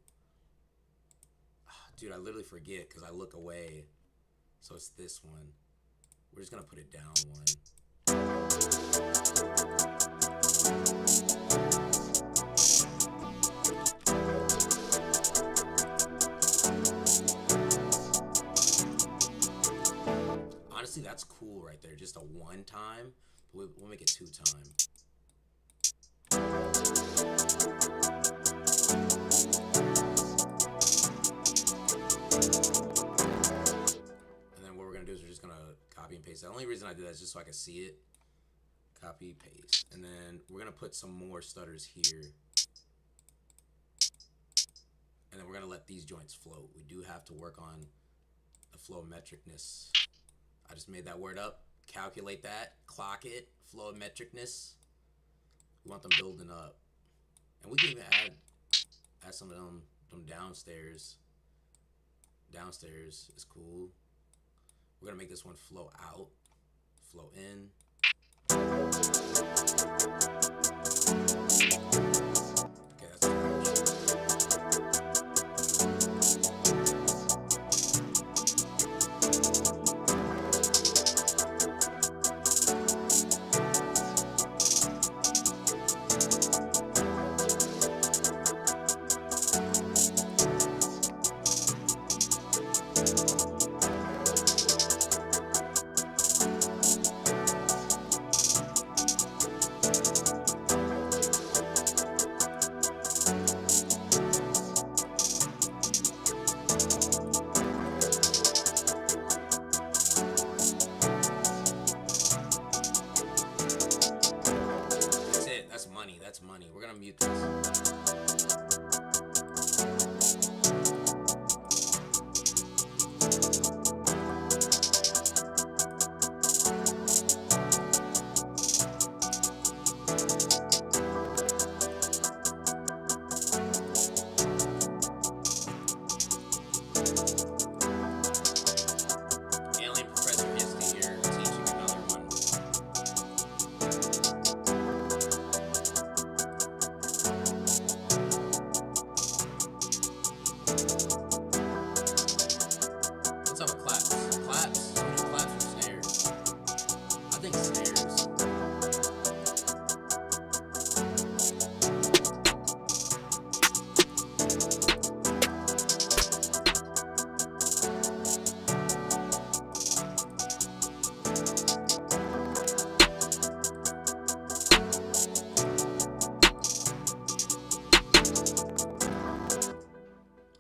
Dude, I literally forget because I look away. So it's this one. We're just gonna put it down 1. Honestly, that's cool right there. Just a 1 time. But we'll make it 2 time. And then what we're gonna do is we're just gonna copy and paste. The only reason I do that is just so I can see it. Copy, paste. And then we're gonna put some more stutters here. And then we're gonna let these joints float. We do have to work on the flowmetricness. I just made that word up. Calculate that. Clock it. Flowmetricness. We want them building up. And we can even add some of them downstairs. Downstairs is cool. We're gonna make this one flow out. Flow in. Okay, that's snares.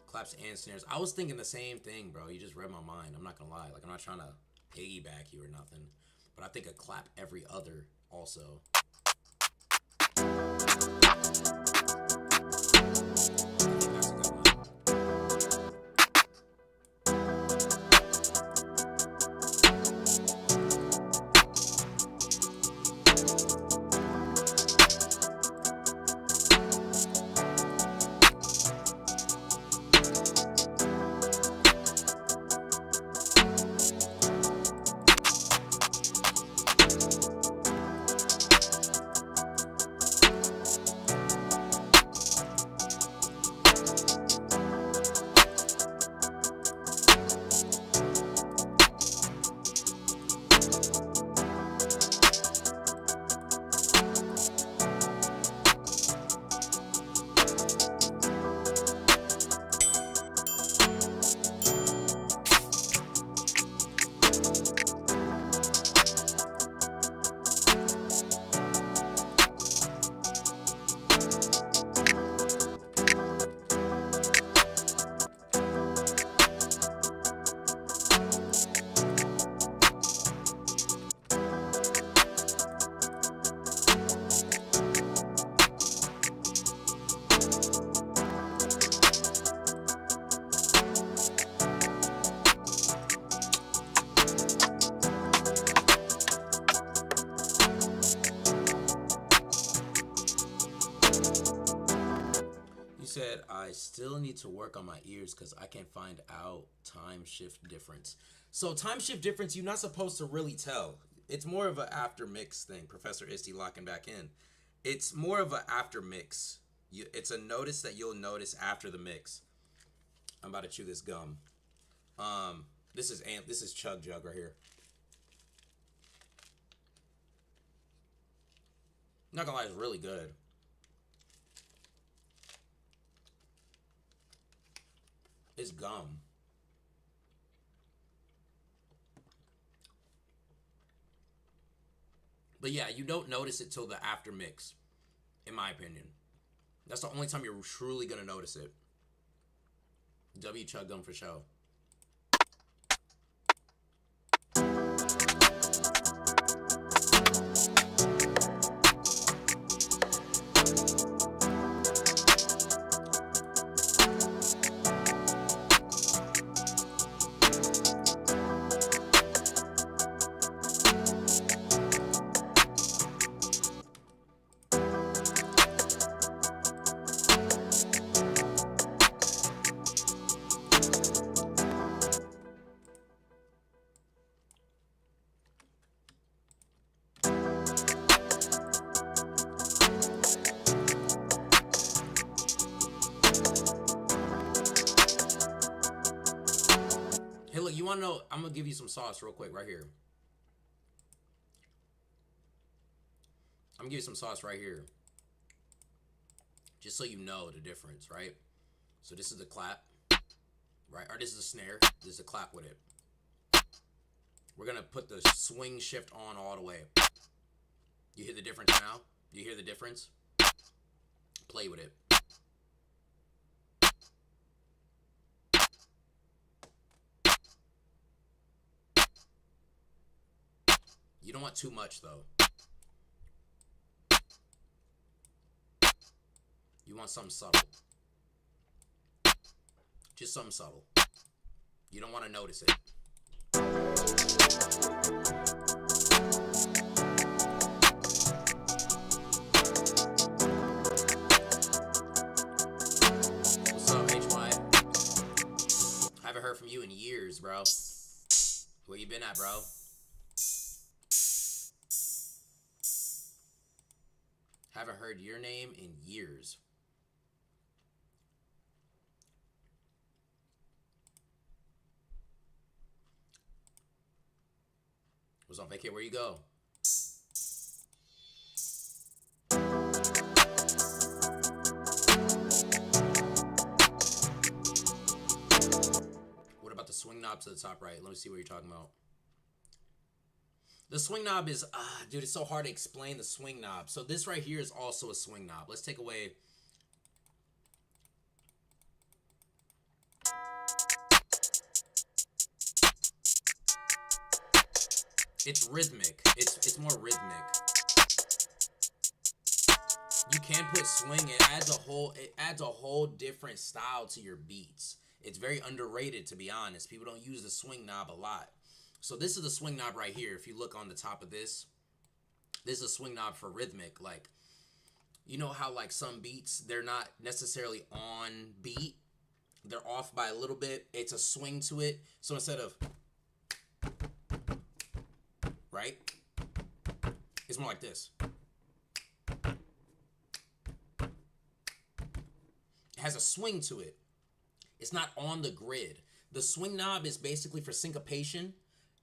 Claps and snares. I was thinking the same thing, bro. You just read my mind. I'm not gonna lie. Like, I'm not trying to piggyback you or nothing, but I think a clap every other also. Said I still need to work on my ears because I can't find out time shift difference. So time shift difference, you're not supposed to really tell. It's more of an after mix thing. Professor Isty locking back in. It's more of an after mix. It's a notice that you'll notice after the mix. I'm about to chew this gum. This is Chug Jug right here. Not gonna lie, it's really good. It's gum. But yeah, you don't notice it till the after mix, in my opinion. That's the only time you're truly gonna notice it. W Chug Gum for show. Hey, look, you want to know? I'm going to give you some sauce real quick right here. I'm going to give you some sauce right here. Just so you know the difference, right? So this is the clap, right? Or this is a snare. This is a clap with it. We're going to put the swing shift on all the way. You hear the difference now? You hear the difference? Play with it. You don't want too much, though. You want something subtle. Just something subtle. You don't want to notice it. What's up, HY? Haven't heard from you in years, bro. Where you been at, bro? Haven't heard your name in years. Was on vacay. Where you go? knob to the top right. Let me see what you're talking about. The swing knob is, dude, it's so hard to explain the swing knob. So this right here is also a swing knob. Let's take away. It's rhythmic. It's more rhythmic. You can put swing. It adds a whole different style to your beats. It's very underrated, to be honest. People don't use the swing knob a lot. So this is the swing knob right here. If you look on the top of this is a swing knob for rhythmic. Like, you know how like some beats, they're not necessarily on beat. They're off by a little bit. It's a swing to it. So instead of, right? It's more like this. It has a swing to it. It's not on the grid. The swing knob is basically for syncopation.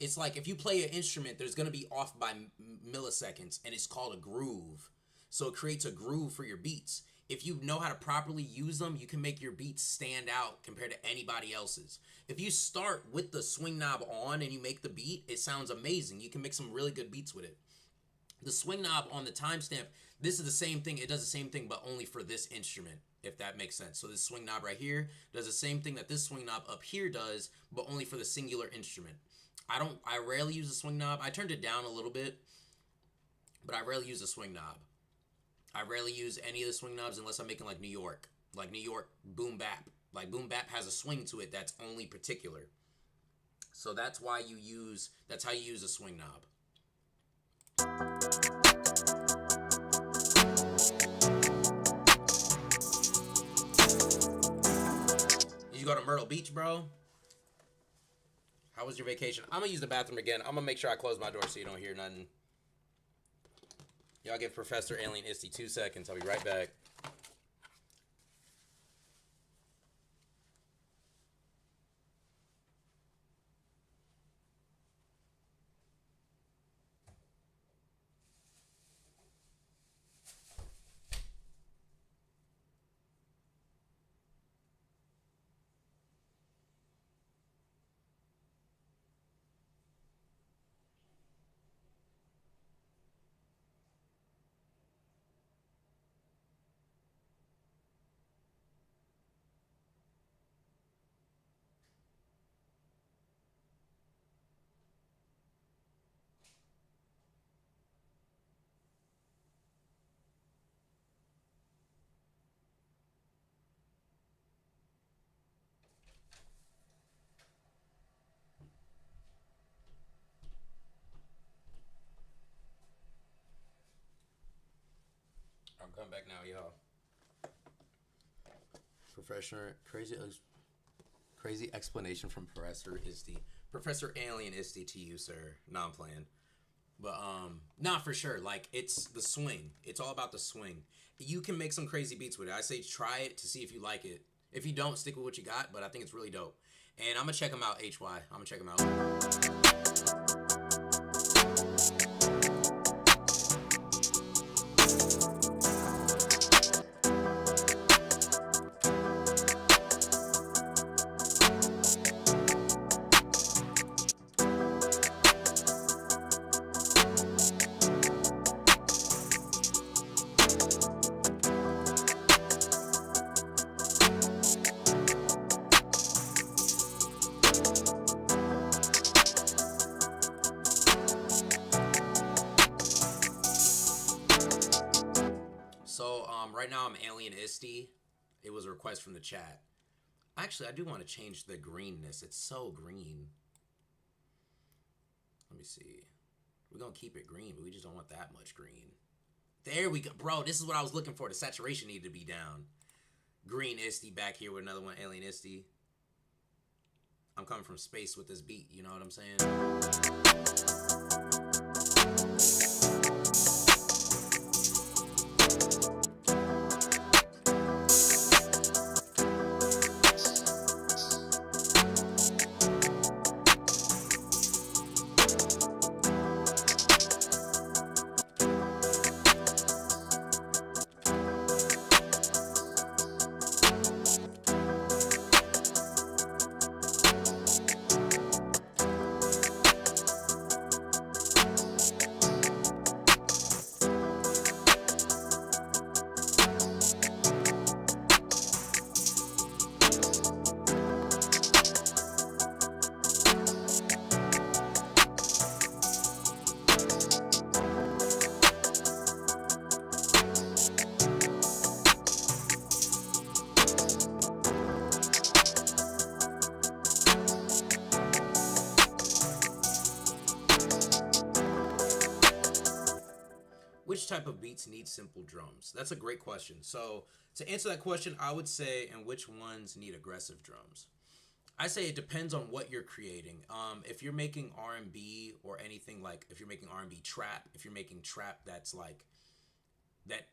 It's like if you play an instrument, there's going to be off by milliseconds, and it's called a groove. So it creates a groove for your beats. If you know how to properly use them, you can make your beats stand out compared to anybody else's. If you start with the swing knob on and you make the beat, it sounds amazing. You can make some really good beats with it. The swing knob on the timestamp, this is the same thing. It does the same thing, but only for this instrument, if that makes sense. So this swing knob right here does the same thing that this swing knob up here does, but only for the singular instrument. I rarely use the swing knob. I turned it down a little bit, but I rarely use the swing knob. I rarely use any of the swing knobs unless I'm making like New York boom bap. Like boom bap has a swing to it that's only particular. So that's how you use a swing knob. Did you go to Myrtle Beach, bro? How was your vacation? I'm gonna use the bathroom again. I'm gonna make sure I close my door so you don't hear nothing. Y'all give Professor Alien Isty 2 seconds. I'll be right back. I'm coming back now, y'all. Crazy explanation from Professor Isty. Professor Alien Isty to you, sir. No, I'm playing. But, not for sure. Like, it's the swing. It's all about the swing. You can make some crazy beats with it. I say try it to see if you like it. If you don't, stick with what you got, but I think it's really dope. And I'm gonna check them out, HY. I'm gonna check them out. Right now I'm Alien Isty. It was a request from the chat. Actually, I do want to change the greenness. It's so green. Let me see. We're going to keep it green, but we just don't want that much green. There we go. Bro, this is what I was looking for. The saturation needed to be down. Green Isty back here with another one, Alien Isty. I'm coming from space with this beat. You know what I'm saying? which type of beats need simple drums? That's a great question. So to answer that question, I would say, and which ones need aggressive drums? I say it depends on what you're creating. If you're making R&B or anything, like if you're making R&B trap, if you're making trap that's like that,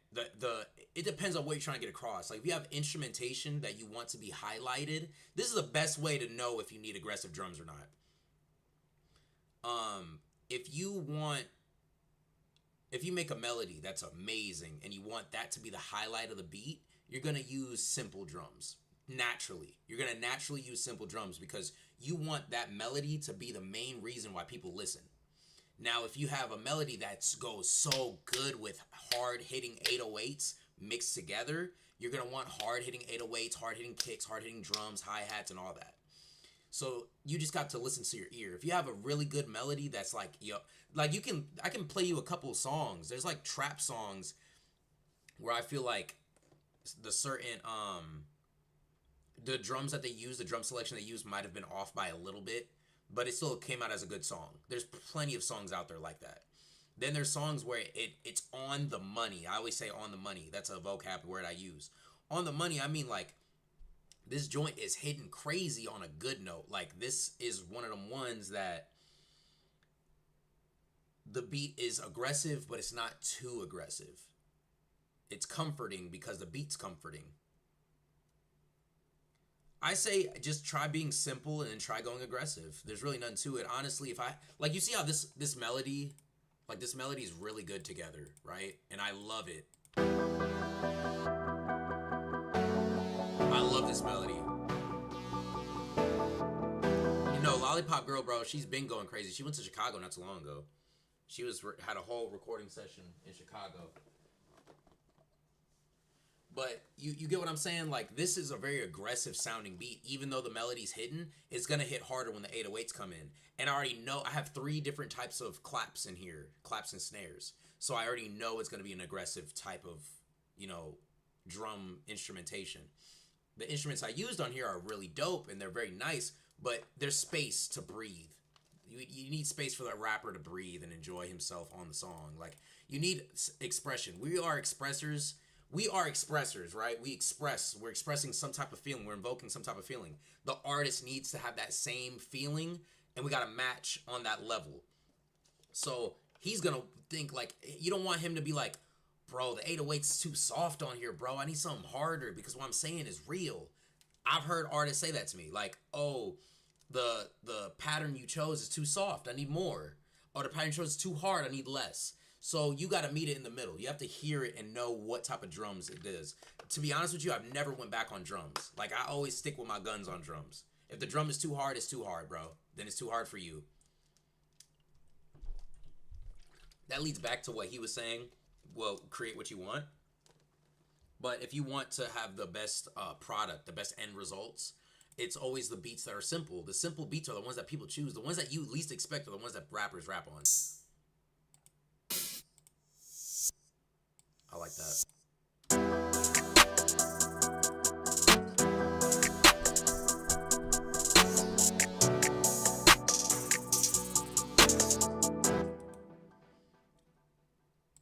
it depends on what you're trying to get across. Like if you have instrumentation that you want to be highlighted, this is the best way to know if you need aggressive drums or not. If you make a melody that's amazing and you want that to be the highlight of the beat, you're gonna use simple drums. Naturally, you're gonna naturally use simple drums because you want that melody to be the main reason why people listen. Now, if you have a melody that goes so good with hard-hitting 808s mixed together, you're gonna want hard-hitting 808s, hard-hitting kicks, hard-hitting drums, hi-hats, and all that. So you just got to listen to your ear. If you have a really good melody that's like, I can play you a couple of songs. There's like trap songs where I feel like the drums that they use, the drum selection they use might have been off by a little bit, but it still came out as a good song. There's plenty of songs out there like that. Then there's songs where it's on the money. I always say on the money. That's a vocab word I use. On the money, I mean like this joint is hitting crazy on a good note. Like this is one of them ones that the beat is aggressive, but it's not too aggressive. It's comforting because the beat's comforting. I say just try being simple and then try going aggressive. There's really nothing to it. Honestly, if I like, you see how this melody, like this melody is really good together, right? And I love it. I love this melody. You know, Lollipop Girl, bro, she's been going crazy. She went to Chicago not too long ago. She had a whole recording session in Chicago. But you get what I'm saying? Like, this is a very aggressive sounding beat. Even though the melody's hidden, it's going to hit harder when the 808s come in. And I already know I have 3 different types of claps in here, claps and snares. So I already know it's going to be an aggressive type of, drum instrumentation. The instruments I used on here are really dope and they're very nice, but there's space to breathe. You need space for that rapper to breathe and enjoy himself on the song. Like, you need expression. We are expressors. We are expressors, right? We're expressing some type of feeling. We're invoking some type of feeling. The artist needs to have that same feeling, and we got to match on that level. So he's going to think, like, you don't want him to be like, bro, the 808's too soft on here, bro. I need something harder because what I'm saying is real. I've heard artists say that to me. Like, oh, the pattern you chose is too soft. I need more. Or the pattern you chose is too hard. I need less. So you got to meet it in the middle. You have to hear it and know what type of drums it is. To be honest with you, I've never went back on drums. Like, I always stick with my guns on drums. If the drum is too hard, it's too hard, bro. Then it's too hard for you. That leads back to what he was saying. Well, create what you want. But if you want to have the best product, the best end results, it's always the beats that are simple. The simple beats are the ones that people choose. The ones that you least expect are the ones that rappers rap on. I like that.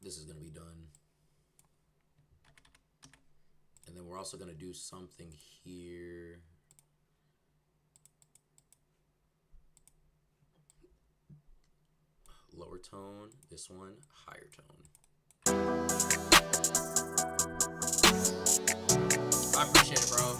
This is going to be done. And then we're also going to do something here. Lower tone, this one, higher tone. I appreciate it, bro.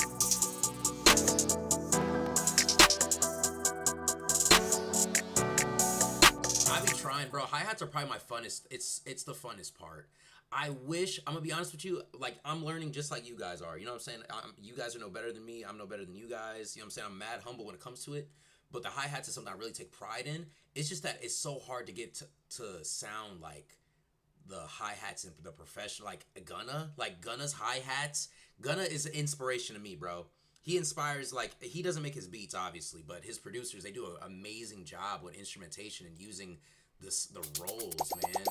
I be trying, bro. Hi-hats are probably my funnest. It's the funnest part. I wish, I'm gonna be honest with you, like, I'm learning just like you guys are. You know what I'm saying? You guys are no better than me. I'm no better than you guys. You know what I'm saying? I'm mad humble when it comes to it. But the hi-hats is something I really take pride in. It's just that it's so hard to get to sound like the hi-hats and the professional, like Gunna. Like, Gunna's hi-hats. Gunna is an inspiration to me, bro. He inspires, like, he doesn't make his beats, obviously, but his producers, they do an amazing job with instrumentation and using the rolls, man.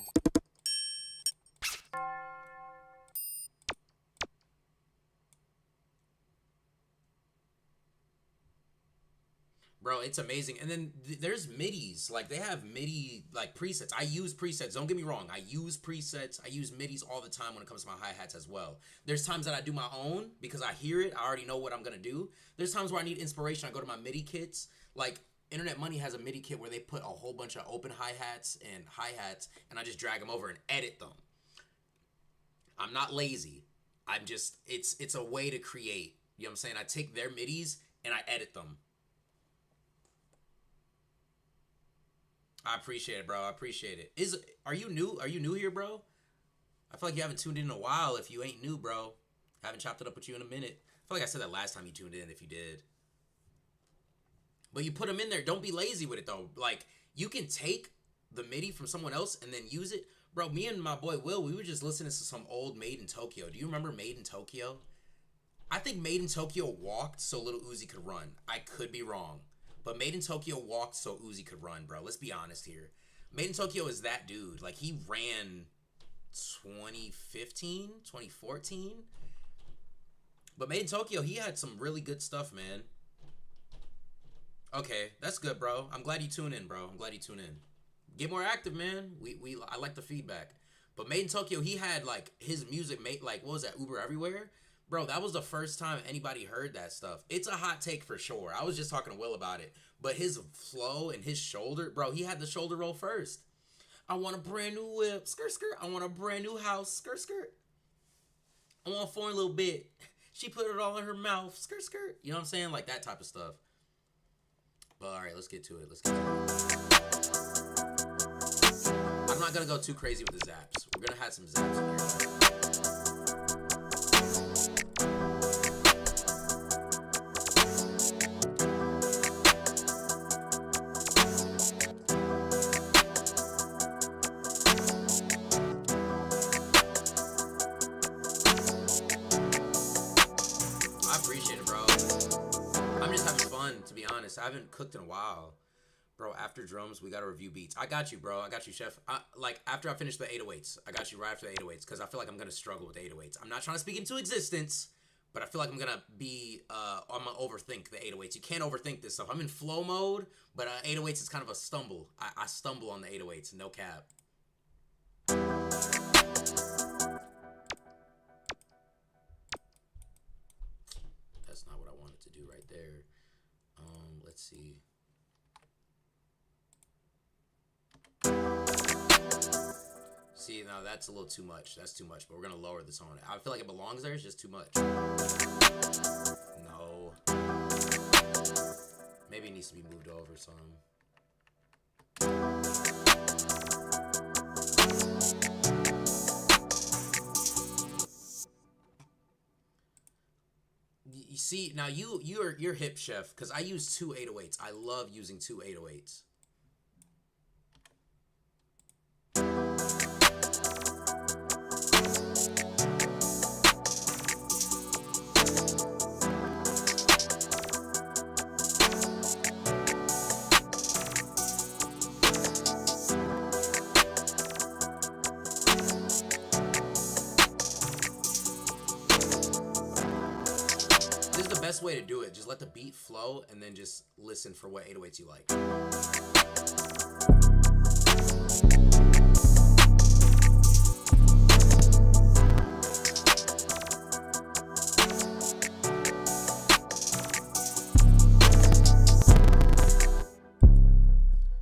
Bro, it's amazing. And then there's midis. Like, they have midi, like, presets. I use presets. Don't get me wrong. I use presets. I use midis all the time when it comes to my hi-hats as well. There's times that I do my own because I hear it. I already know what I'm going to do. There's times where I need inspiration. I go to my MIDI kits. Like, Internet Money has a MIDI kit where they put a whole bunch of open hi-hats and hi-hats, and I just drag them over and edit them. I'm not lazy. I'm just, it's a way to create. You know what I'm saying? I take their midis and I edit them. I appreciate it, bro. I appreciate it. Are you new? Are you new here, bro? I feel like you haven't tuned in a while. If you ain't new, bro, I haven't chopped it up with you in a minute. I feel like I said that last time you tuned in, if you did. But you put them in there. Don't be lazy with it, though. Like, you can take the MIDI from someone else and then use it. Bro, me and my boy Will, we were just listening to some old Made in Tokyo. Do you remember Made in Tokyo? I think Made in Tokyo walked so Lil Uzi could run. I could be wrong. But Made in Tokyo walked so Uzi could run, bro. Let's be honest here. Made in Tokyo is that dude. Like, he ran 2015, 2014. But Made in Tokyo, he had some really good stuff, man. Okay, that's good, bro. I'm glad you tune in, bro. I'm glad you tune in. Get more active, man. I like the feedback. But Made in Tokyo, he had, like, his music made, like, what was that, Uber Everywhere? Bro, that was the first time anybody heard that stuff. It's a hot take for sure. I was just talking to Will about it. But his flow and his shoulder, bro, he had the shoulder roll first. I want a brand new whip, skirt, skirt. I want a brand new house, skirt, skirt. I want a foreign little bit. She put it all in her mouth, skirt, skirt. You know what I'm saying? Like that type of stuff. But all right, let's get to it. I'm not going to go too crazy with the zaps. We're going to have some zaps in here. I haven't cooked in a while. Bro, after drums, we got to review beats. I got you, bro. I got you, chef. Like, after I finish the 808s, I got you right after the 808s because I feel like I'm going to struggle with the 808s. I'm not trying to speak into existence, but I feel like I'm going to be, I'm going to overthink the 808s. You can't overthink this stuff. I'm in flow mode, but 808s is kind of a stumble. I stumble on the 808s, no cap. That's not what I wanted to do right there. Let's see. See, now that's a little too much. That's too much, but we're gonna lower this on it. I feel like it belongs there. It's just too much. No. Maybe it needs to be moved over some. You see, now you're hip, chef, because I use 2 808s. I love using 2 808s. Best way to do it, just let the beat flow and then just listen for what 808s you like.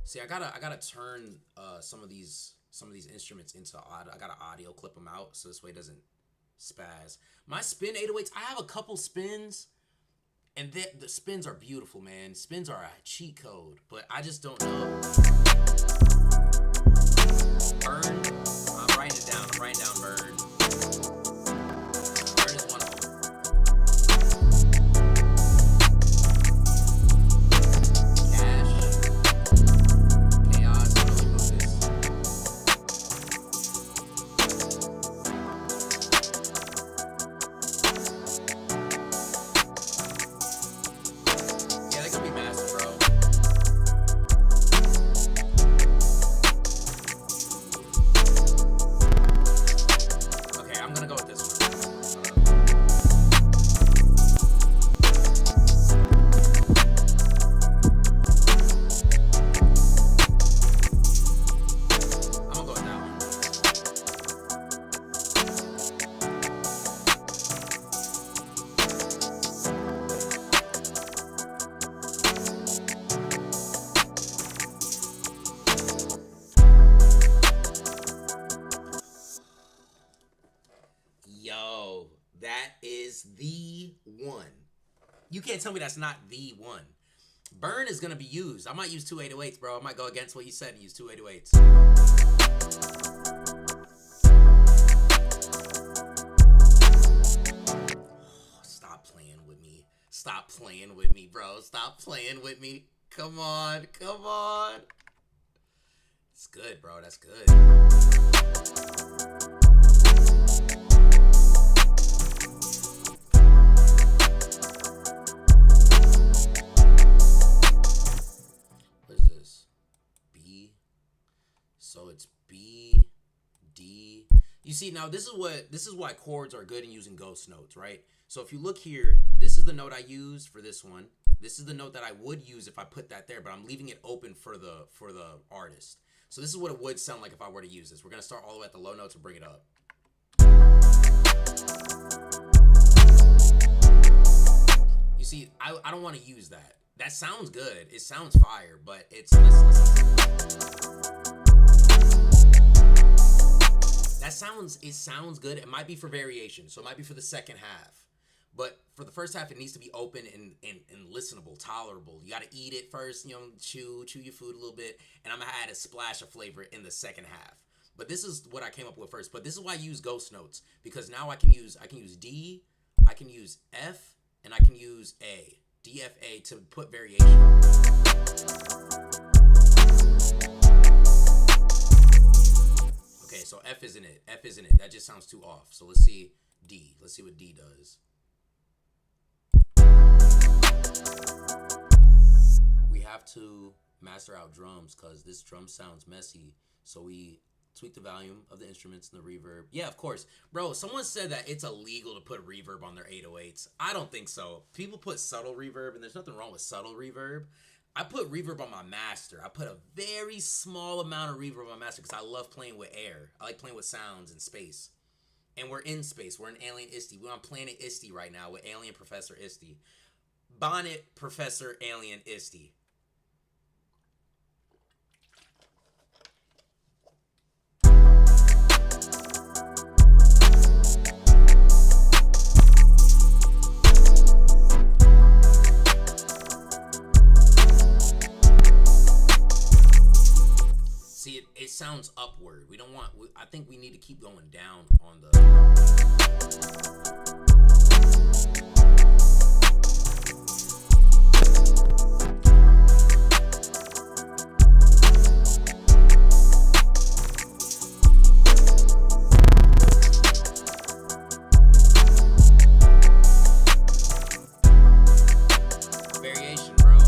See, I gotta turn some of these instruments into audio. I gotta audio clip them out so this way it doesn't spaz. My spin 808s, I have a couple spins. And the spins are beautiful, man. Spins are a cheat code, but I just don't know. Burn. I'm writing it down. I'm writing down burn. Burn is one of them. Cash. Chaos. How do we move this? can't tell me that's not the one. Burn is gonna be used. I might use 2 808s, bro. I might go against what you said and use 2 808s. Stop playing with me. Stop playing with me, bro. Stop playing with me. Come on. Come on. It's good, bro. That's good. What is this? B. So it's B, D. You see, now this is why chords are good in using ghost notes, right? So if you look here, this is the note I used for this one. This is the note that I would use if I put that there, but I'm leaving it open for the artist. So this is what it would sound like if I were to use this. We're gonna start all the way at the low notes and bring it up. You see, I don't want to use that. That sounds good. It sounds fire, but it's listen. It sounds good. It might be for variation, so it might be for the second half. But for the first half, it needs to be open and listenable, tolerable. You got to eat it first, chew your food a little bit, and I'm going to add a splash of flavor in the second half. But this is what I came up with first. But this is why I use ghost notes, because now I can use D, I can use F, and I can use A, D, F, A to put variation. Okay, so F isn't it. F isn't it. That just sounds too off. So let's see D. Let's see what D does. We have to master out drums because this drum sounds messy. So we tweak the volume of the instruments and the reverb. Yeah, of course. Bro, someone said that it's illegal to put reverb on their 808s. I don't think so. People put subtle reverb, and there's nothing wrong with subtle reverb. I put reverb on my master. I put a very small amount of reverb on my master because I love playing with air. I like playing with sounds and space. And we're in space. We're in Alien Isty. We're on planet Isty right now with Alien Professor Isty. Bonnet Professor Alien Isty. See, it sounds upward. We don't want, I think we need to keep going down on the... Variation, bro.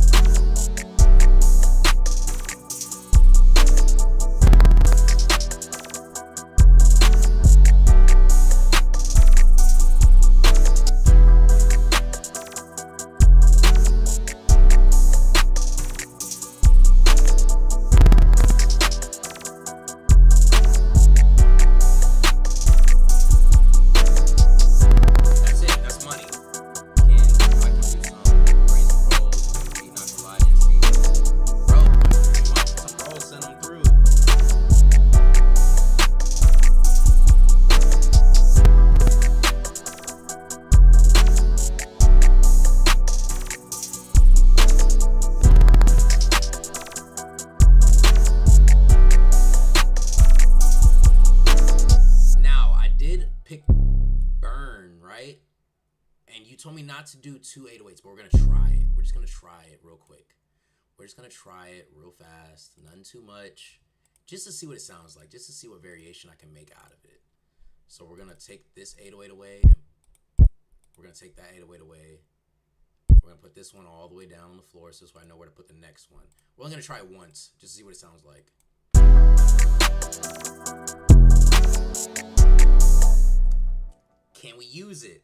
To do 2 808s, but we're gonna try it. We're just gonna try it real quick. We're just gonna try it real fast, nothing too much, just to see what it sounds like, just to see what variation I can make out of it. So we're gonna take this 808 away. We're gonna take that 808 away. We're gonna put this one all the way down on the floor, so this way I know where to put the next one. We're only gonna try it once, just to see what it sounds like. Can we use it?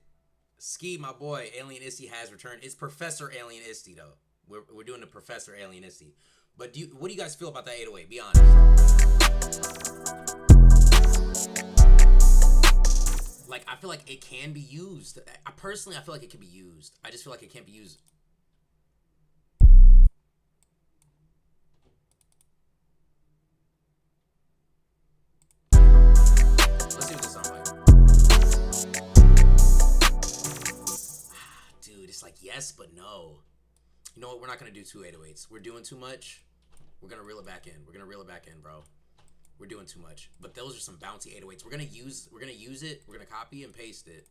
Ski, my boy, Alien Isty has returned. It's Professor Alien Isty, though. We're doing the Professor Alien Isty. But what do you guys feel about that 808? Be honest. Like, I feel like it can be used. I feel like it can be used. I just feel like it can't be used. Let's see what this sounds like. Dude, it's like, yeah. yes, but no. You know what? We're not going to do two 808s. We're doing too much. We're going to reel it back in. We're going to reel it back in, bro. We're doing too much. But those are some bouncy 808s. We're going to use it. We're going to copy and paste it.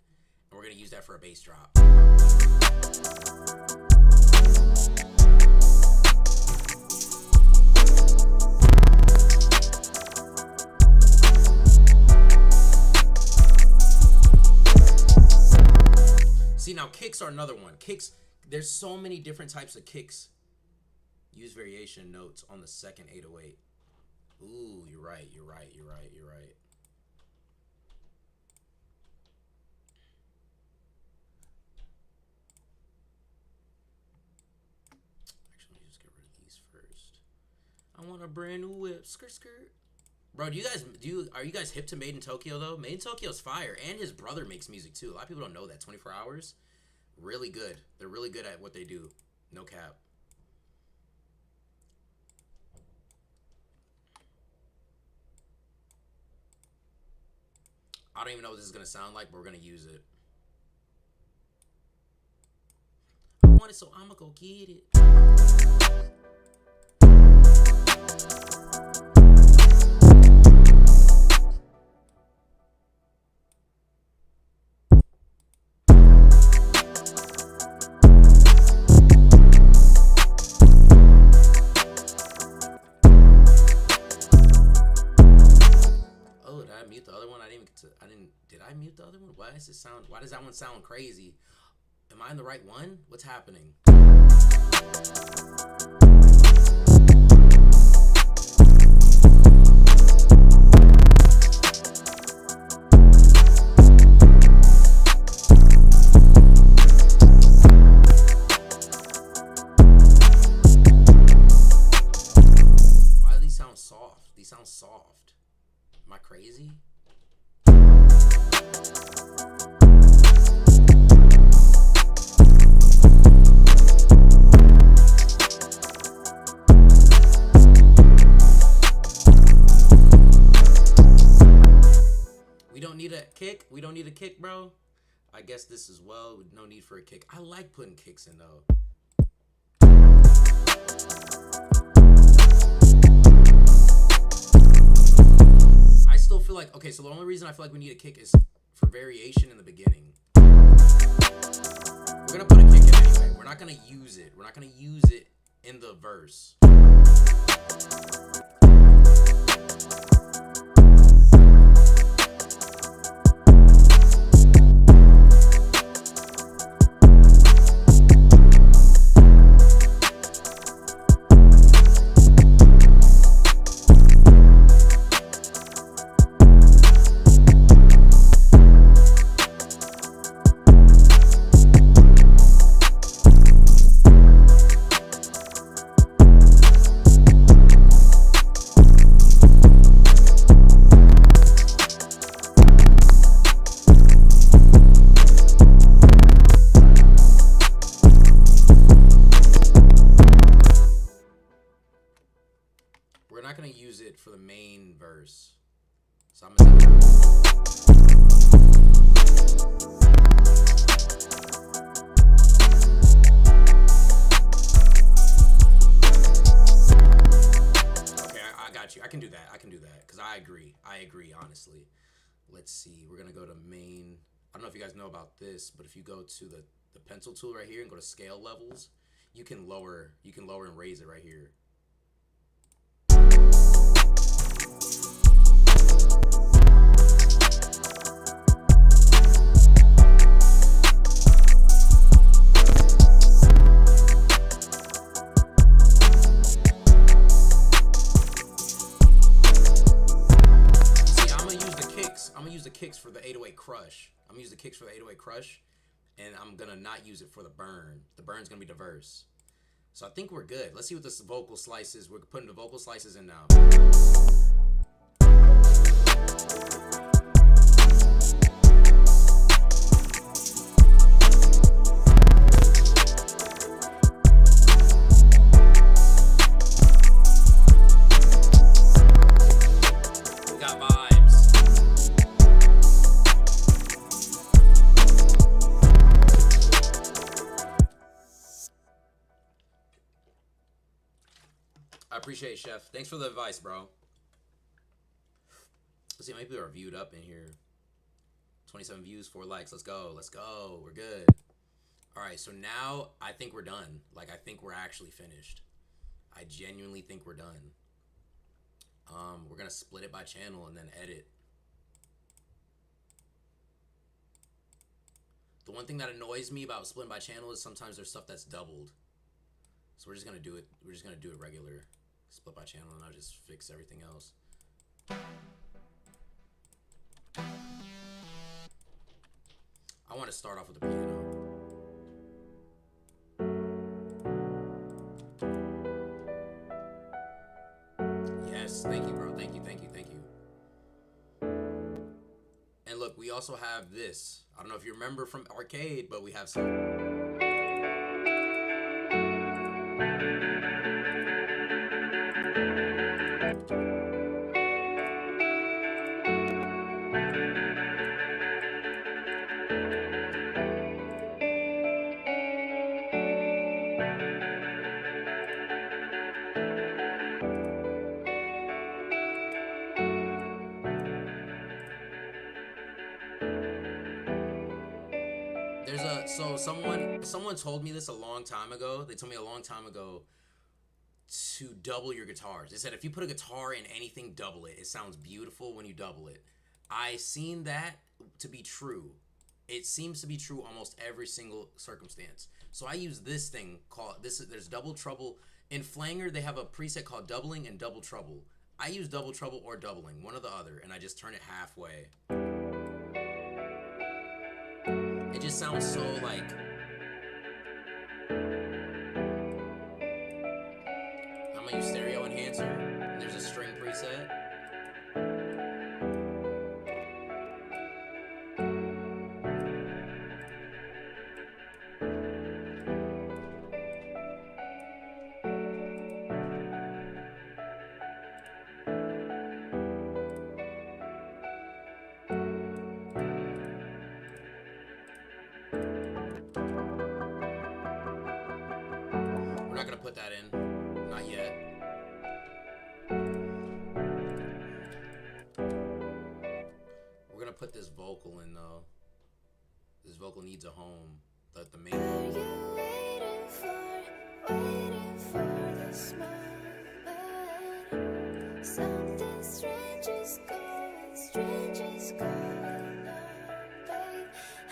And we're going to use that for a bass drop. See, now kicks are another one. Kicks, there's so many different types of kicks. Use variation notes on the second 808. Ooh, you're right. Actually, let me just get rid of these first. I want a brand new whip. Skirt. Bro, are you guys hip to Made in Tokyo though? Made in Tokyo's fire, and his brother makes music too. A lot of people don't know that. 24 Hours, really good. They're really good at what they do. No cap. I don't even know what this is gonna sound like, but we're gonna use it. I want it, so I'ma go get it. Did I mute the other one? Why does that one sound crazy? Am I in the right one? What's happening? Why do these sound soft? These sound soft. Am I crazy? We don't need a kick, bro. I guess this as well. No need for a kick. I like putting kicks in though. I still feel like, okay, so the only reason I feel like we need a kick is for variation in the beginning. We're gonna put a kick in anyway. We're not gonna use it. We're not gonna use it in the verse. For the main verse, so I'm gonna okay, I got you. I can do that because I agree honestly. Let's see, we're gonna go to main. I don't know if you guys know about this, but if you go to the pencil tool right here and go to scale levels, you can lower and raise it right here. Kicks for the 808 crush. I'm gonna use the kicks for the 808 crush, and I'm gonna not use it for the burn. The burn's gonna be diverse. So I think we're good. Let's see what this vocal slice is. We're putting the vocal slices in now. Appreciate it, Chef. Thanks for the advice, bro. Let's see how many people are viewed up in here. 27 views, 4 likes. Let's go. Let's go. We're good. All right, so now I think we're done. Like, I think we're actually finished. I genuinely think we're done. We're going to split it by channel and then edit. The one thing that annoys me about splitting by channel is sometimes there's stuff that's doubled. So we're just going to do it. We're just going to do it regular. Split by channel, and I'll just fix everything else. I want to start off with the piano. Yes, thank you, bro. Thank you, thank you, thank you. And look, we also have this. I don't know if you remember from arcade, but we have some. So someone told me this a long time ago. They told me a long time ago to double your guitars. They said if you put a guitar in anything, double it. It sounds beautiful when you double it. I seen that to be true. It seems to be true almost every single circumstance. So I use this thing called there's double treble. In Flanger, they have a preset called doubling and double treble. I use double treble or doubling, one or the other, and I just turn it halfway. It just sounds so like. I'm gonna use stereo enhancer. There's a string preset. Put that in, not yet. We're gonna put this vocal in though. This vocal needs a home. The main. Are you waiting for this moment? Something strange is going on, babe.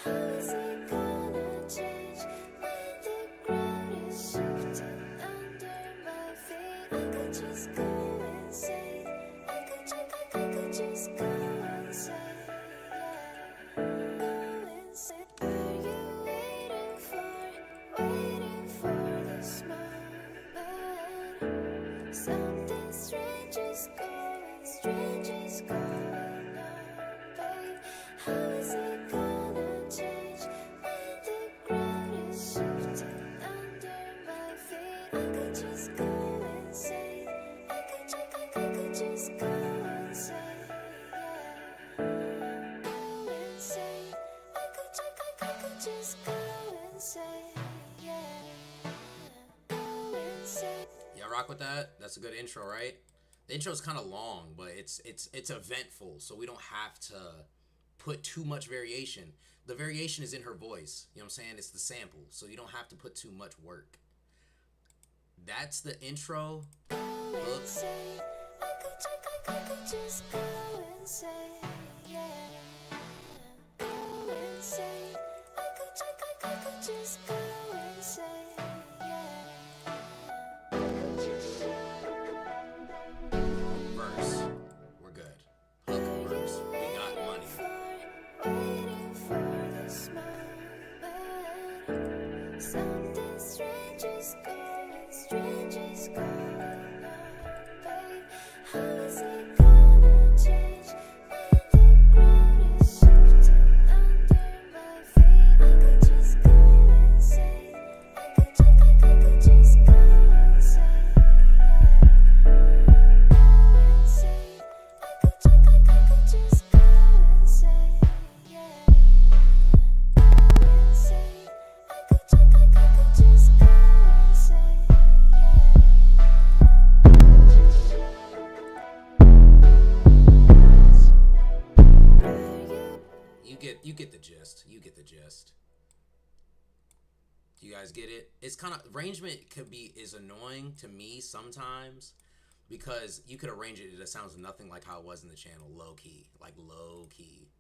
How is it gonna change when the ground is shifting? Just go insane. I could just go insane. Yeah. Go insane. Are you waiting for this moment? Something strange is going on, babe. How is it gonna change when the ground is shifting under my feet? I could just go insane. Just go insane, yeah. Go insane. I could just go insane, yeah. Go insane. Yeah, rock with that. That's a good intro, right? The intro is kind of long, but it's eventful, so we don't have to put too much variation. The variation is in her voice. You know what I'm saying? It's the sample, so you don't have to put too much work. That's the intro. Look. I could just go insane, yeah. Go insane. I could just go insane, yeah. Verse. We're good. Hook, verse. We got money. Waiting for this moment. Something strange is going on, babe. How is it gonna change when the ground is shifting under my feet? I could just go insane. you get the gist. You get the gist. Do you guys get it? It's kind of arrangement is annoying to me sometimes because you could arrange it. It sounds nothing like how it was in the channel. Low key, like low key.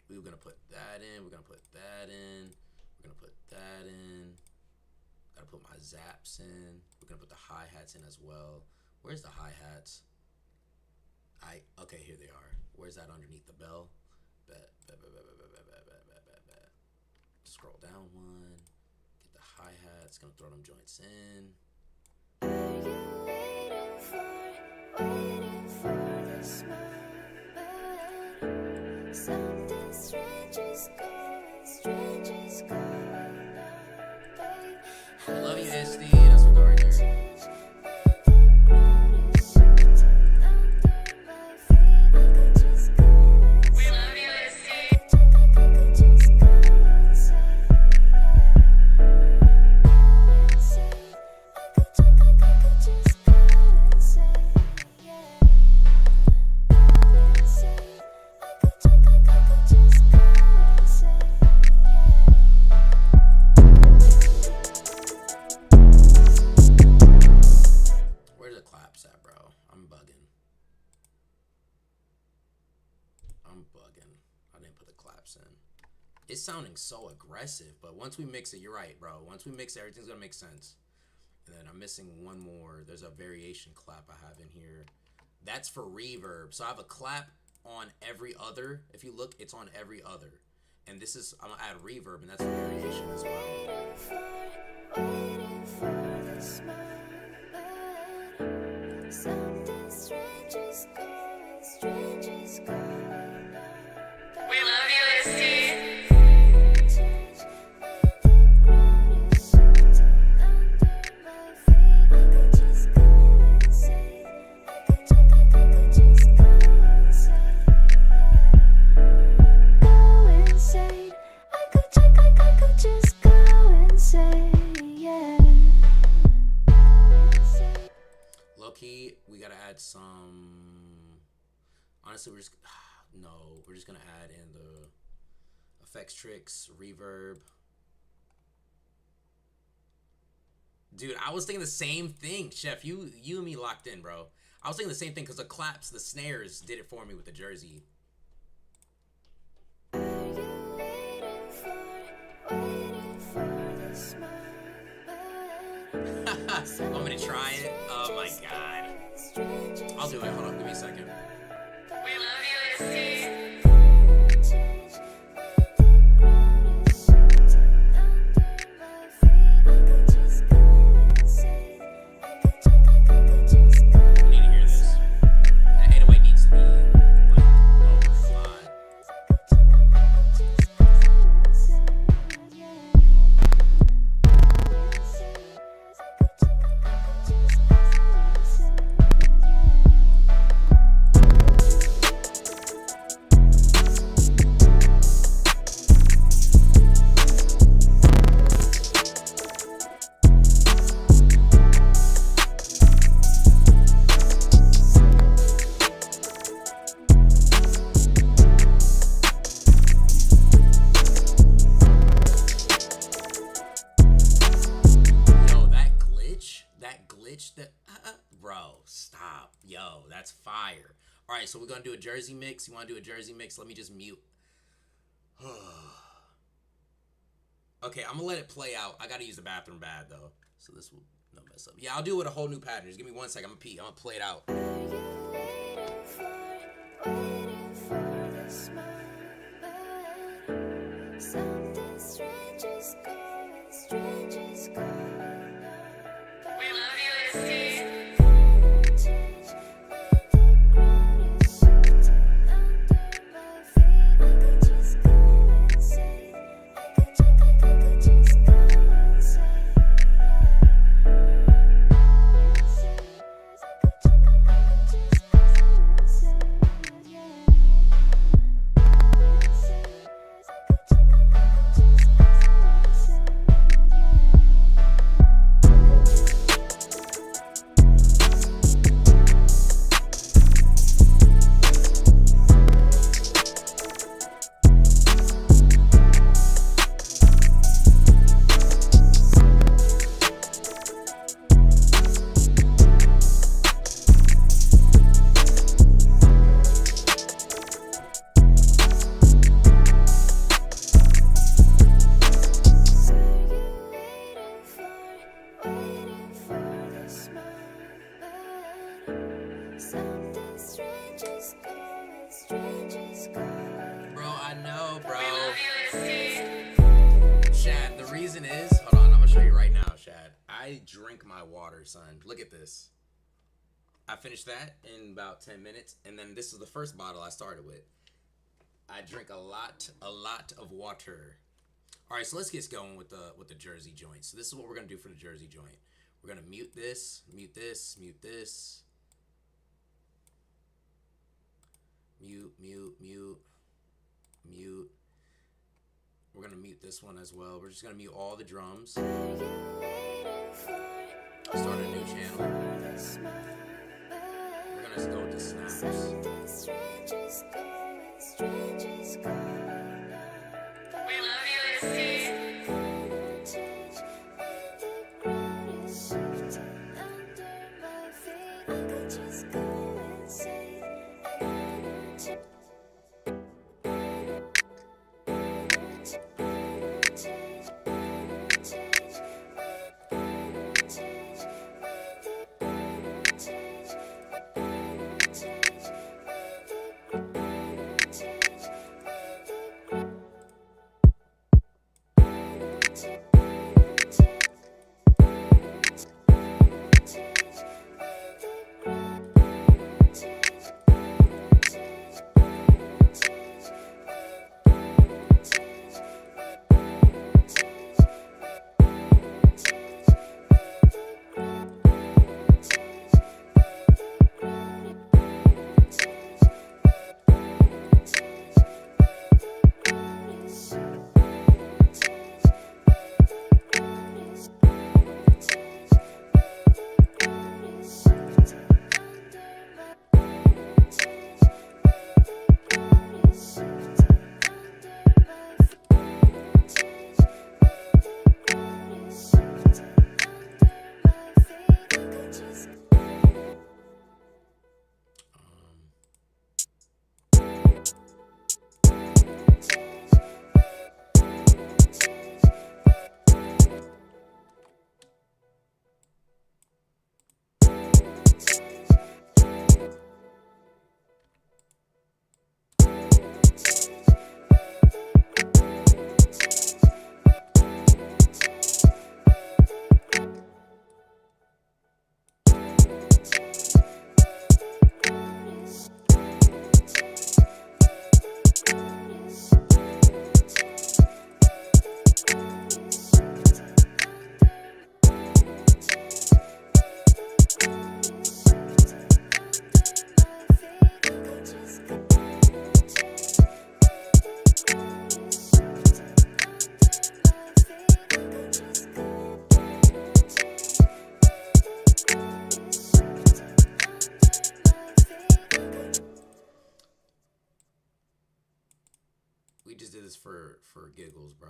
We were gonna put that in. We're gonna put that in. We're gonna put that in. Gotta put my zaps in. We're gonna put the hi-hats in as well. Where's the hi-hats? Okay, here they are. Where's that underneath the bell? Scroll down one. Get the hi-hats. Gonna throw them joints in. Are you waiting for this moment? Something strange is going on, babe. I love you, Isty. That's what right there. It's sounding so aggressive, but once we mix it, you're right, bro. Once we mix it, everything's gonna make sense. And then I'm missing one more. There's a variation clap I have in here. That's for reverb. So I have a clap on every other. If you look, it's on every other. And this is, I'm gonna add reverb, and that's a variation as well. Waiting for this moment. Something strange is going on. We love you, Isty. We gotta add some. Honestly, we're just gonna add in the effects, tricks, reverb. Dude, I was thinking the same thing, Chef. You and me locked in, bro. I was thinking the same thing because the claps, the snares did it for me with the jersey. Are you waiting for this moment? Want me to try it? Oh my god. I'll do it. Hold on, give me a second. We love you, Isty. Bro, stop. Yo, that's fire. All right, so we're going to do a jersey mix. You want to do a jersey mix? Let me just mute. Okay, I'm going to let it play out. I got to use the bathroom bad, though. So this will not mess up. Yeah, I'll do it with a whole new pattern. Just give me 1 second. I'm going to pee. I'm going to play it out. Waiting for this moment. Something strange is going on. We love you, Isty. Yeah. I drink my water, son. Look at this. I finished that in about 10 minutes, and then this is the first bottle I started with. I drink a lot of water. All right, so let's get going with the Jersey joint. So this is what we're gonna do for the Jersey joint. We're gonna mute this, mute this, mute this, mute, mute, mute, mute. We're gonna mute this one as well. We're just gonna mute all the drums. Start a new channel. We're gonna go with the snaps. We love you, Isty. We just did this for giggles, bro.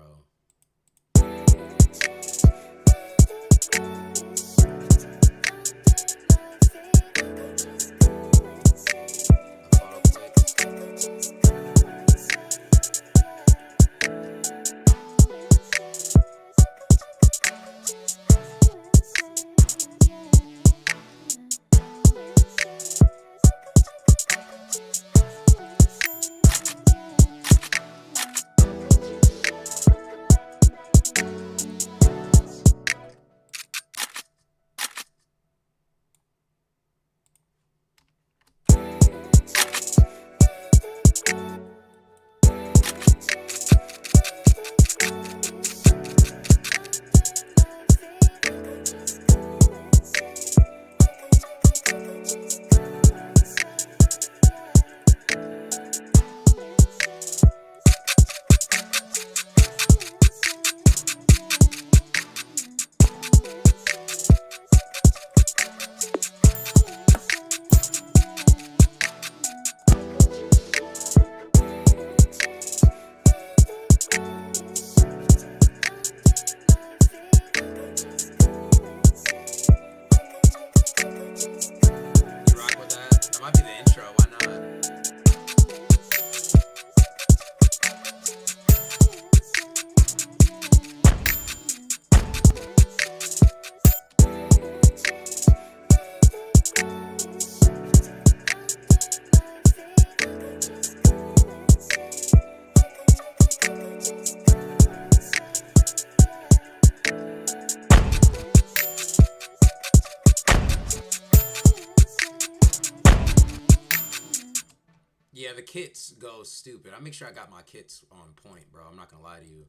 Yeah, the kits go stupid. I make sure I got my kits on point, bro. I'm not gonna lie to you.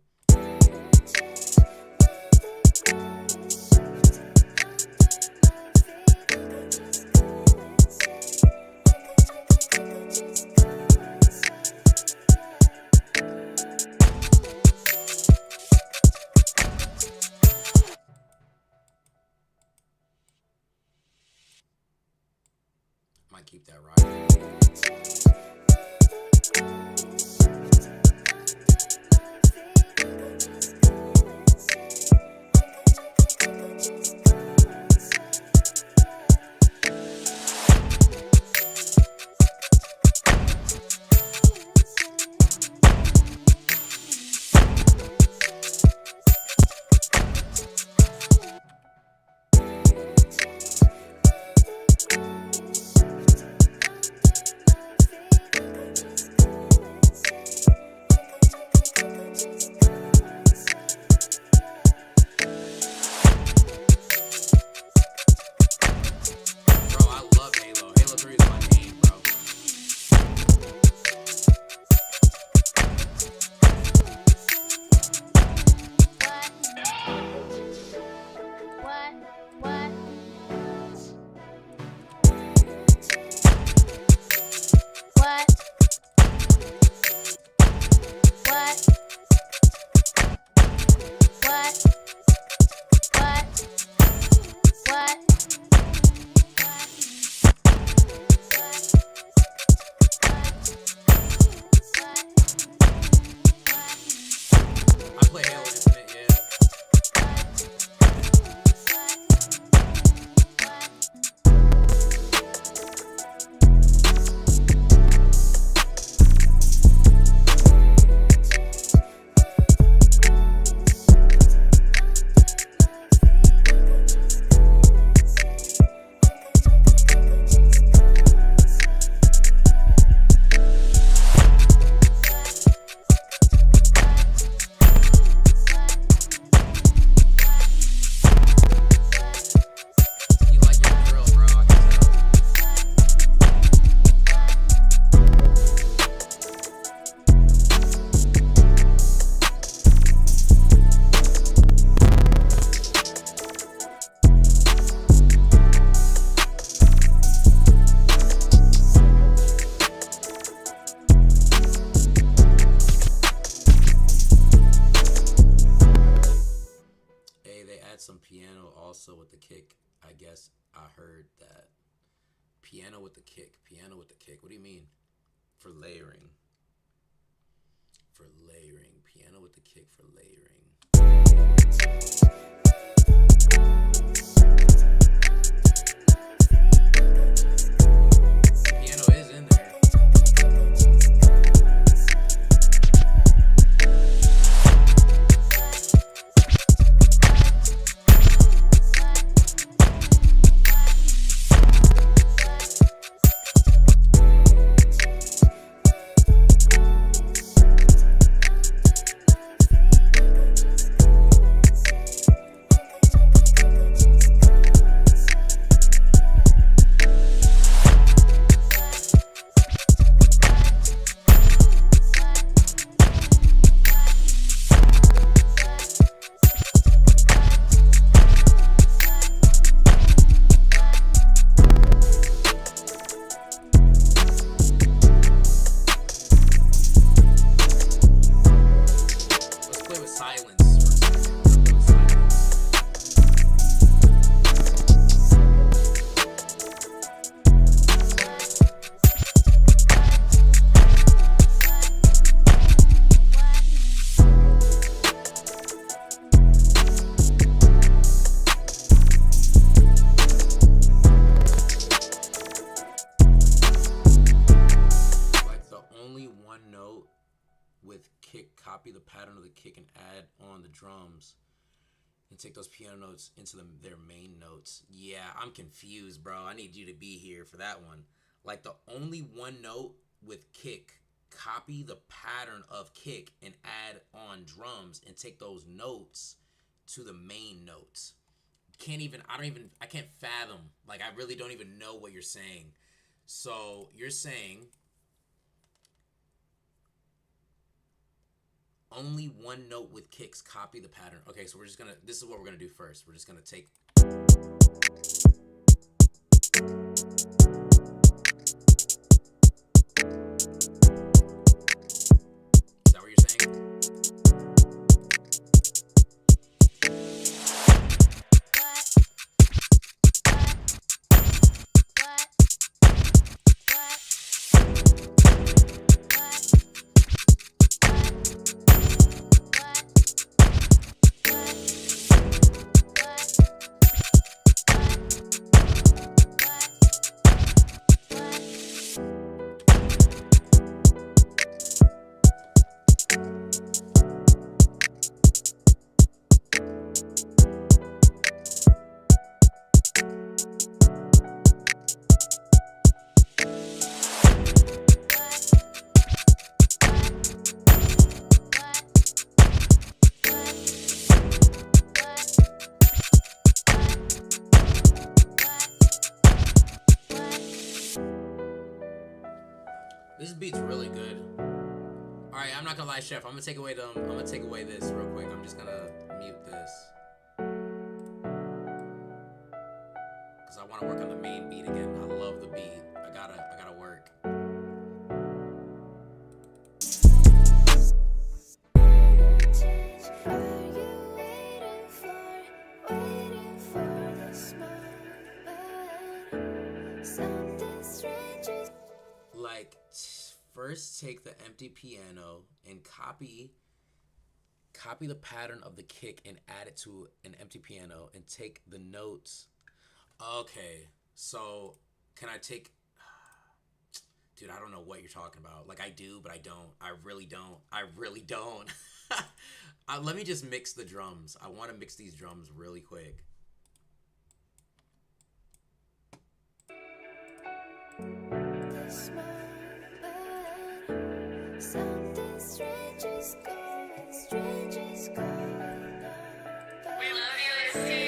Might keep that right. Bro, I love Halo. Halo 3 is my game, bro. I play Halo Infinite, yeah. You like your drill, bro. I can tell. Hey, they add some piano also with the kick. I guess I heard that. Piano with the kick. Piano with the kick. What do you mean? For layering. For layering. Piano with the kick for layering. Piano is in there. Let's play with silence for a second. We're gonna play with silence. Like the only one note with kick, copy the pattern of the kick and add on the drums and take those piano notes into their main notes. Yeah, I'm confused, bro. I need you to be here for that one. Like the only one note with kick, copy the pattern of kick and add on drums and take those notes to the main notes. I can't fathom. Like I really don't even know what you're saying. So you're saying Only one note with kicks. Copy the pattern. Okay, so we're just gonna. This is what we're gonna do first. We're just gonna take. Is that what you're saying? This beat's really good. All right, I'm not gonna lie, Chef. I'm gonna take away this real quick. I'm just gonna mute this because I want to work on the main beat again. I love the beat. I gotta work. Like, first take the empty piano and copy the pattern of the kick and add it to an empty piano and take the notes. Okay, so can I take... Dude, I don't know what you're talking about. Like, I do, but I don't. I really don't. Let me just mix the drums. I want to mix these drums really quick. Something strange is going, strange is going on. We love you, Isty.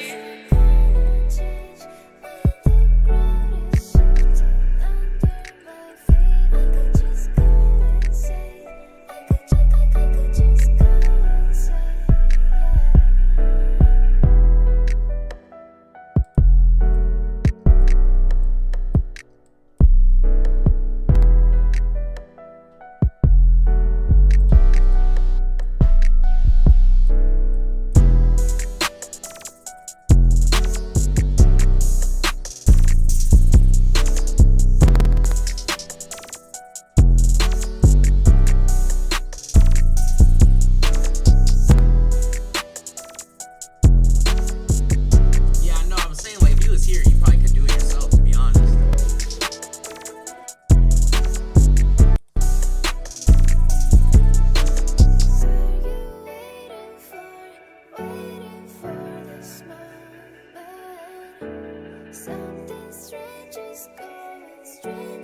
Change when the ground is shifting under my feet. I could just go insane. I could just go insane.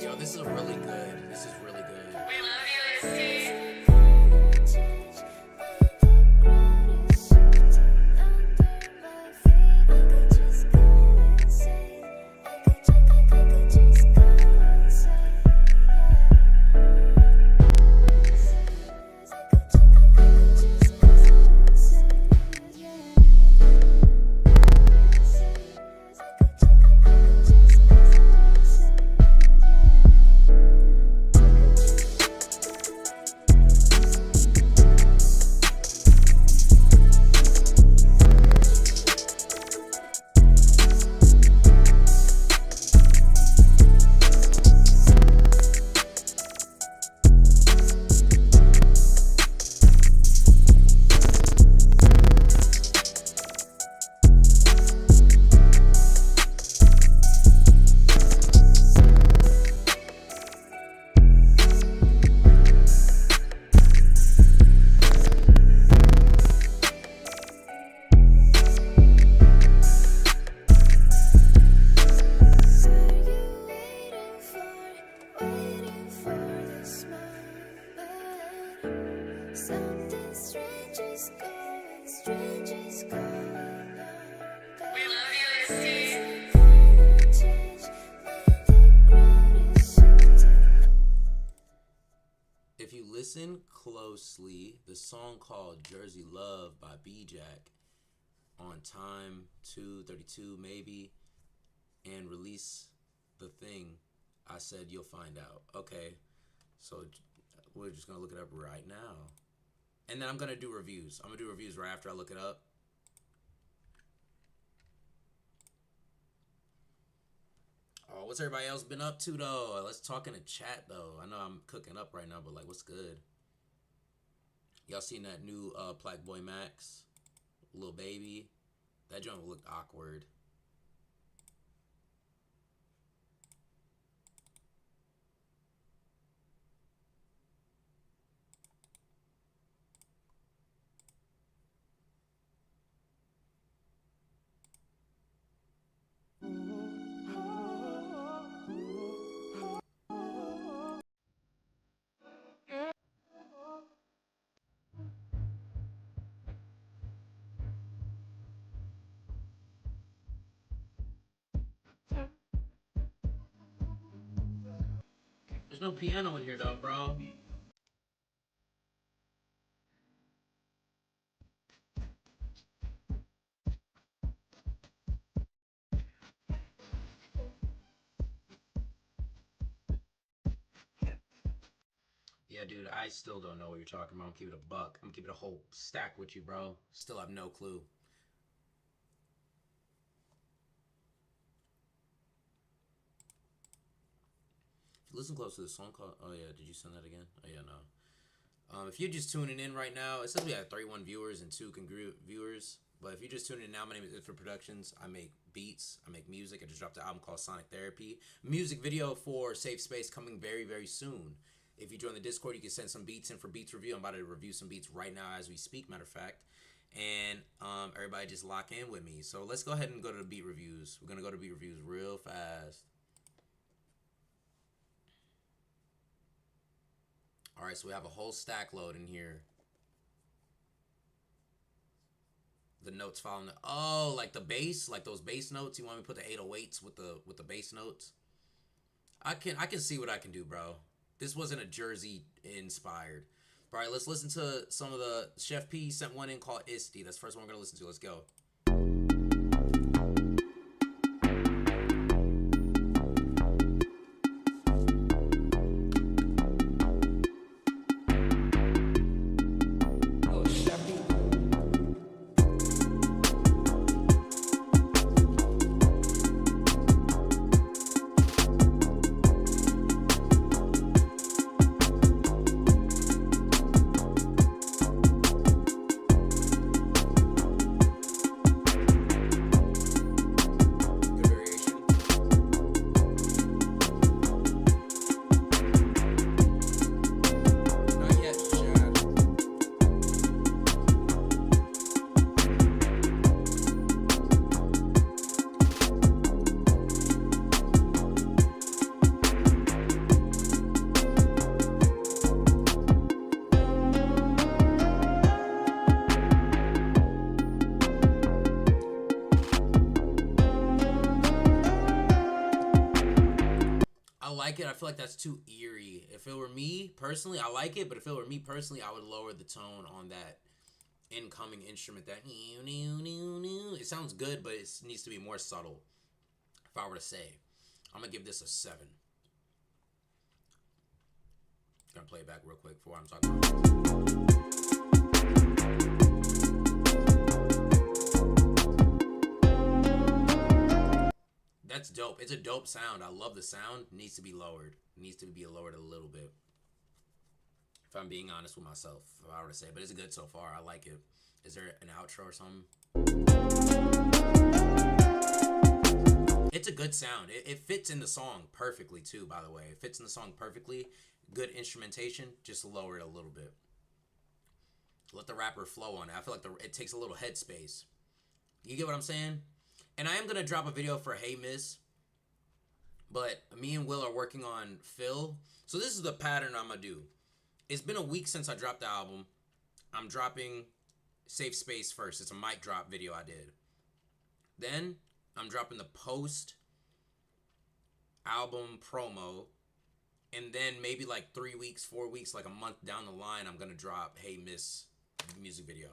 Yo, this is really good. This is really good. We love you, Isty. listen closely. The song called Jersey Love by B-Jack on time 232 maybe, and release the thing. I said you'll find out. Okay, so we're just gonna look it up right now, and then I'm gonna do reviews. I'm gonna do reviews right after I look it up. Oh, what's everybody else been up to though? Let's talk in the chat though. I know I'm cooking up right now, but like, what's good? Y'all seen that new Plaque Boy Max, Lil Baby? That joint looked awkward. There's no piano in here though, bro. Yeah, dude, I still don't know what you're talking about. I'm keeping it a buck. I'm keeping a whole stack with you, bro. Still have no clue. If you listen close to the song called, oh yeah, did you send that again? Oh yeah, no. If you're just tuning in right now, it says we have 31 viewers and 2 congruent viewers. But if you're just tuning in now, my name is Ifrit Productions. I make beats. I make music. I just dropped an album called Sonic Therapy. Music video for Safe Space coming very, very soon. If you join the Discord, you can send some beats in for beats review. I'm about to review some beats right now as we speak, matter of fact. And everybody just lock in with me. So let's go ahead and go to the beat reviews. We're going to go to beat reviews real fast. All right, so we have a whole stack load in here. The notes following the, oh, like the bass, like those bass notes. You want me to put the 808s with the bass notes? I can see what I can do, bro. This wasn't a Jersey inspired. All right, let's listen to some of the Chef P sent one in called Isty. That's the first one we're gonna listen to. Let's go. Like it. I feel like that's too eerie. If it were me personally, I like it, but if it were me personally, I would lower the tone on that incoming instrument. That it sounds good, but it needs to be more subtle. If I were to say, I'm gonna give this a 7. Gonna play it back real quick for what I'm talking about. That's dope. It's a dope sound. I love the sound. It needs to be lowered. It needs to be lowered a little bit. If I'm being honest with myself, if I were to say, but it's good so far. I like it. Is there an outro or something? It's a good sound. It fits in the song perfectly too, by the way. It fits in the song perfectly. Good instrumentation. Just lower it a little bit. Let the rapper flow on it. I feel like it takes a little headspace. You get what I'm saying? And I am going to drop a video for Hey Miss. But me and Will are working on Phil. So this is the pattern I'm going to do. It's been a week since I dropped the album. I'm dropping Safe Space first. It's a mic drop video I did. Then I'm dropping the post album promo And then maybe like 3 weeks, 4 weeks, like a month down the line, I'm gonna drop Hey Miss music video.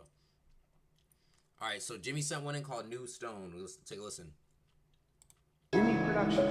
All right, so Jimmy sent one in called New Stone. Let's take a listen. Jimmy Production.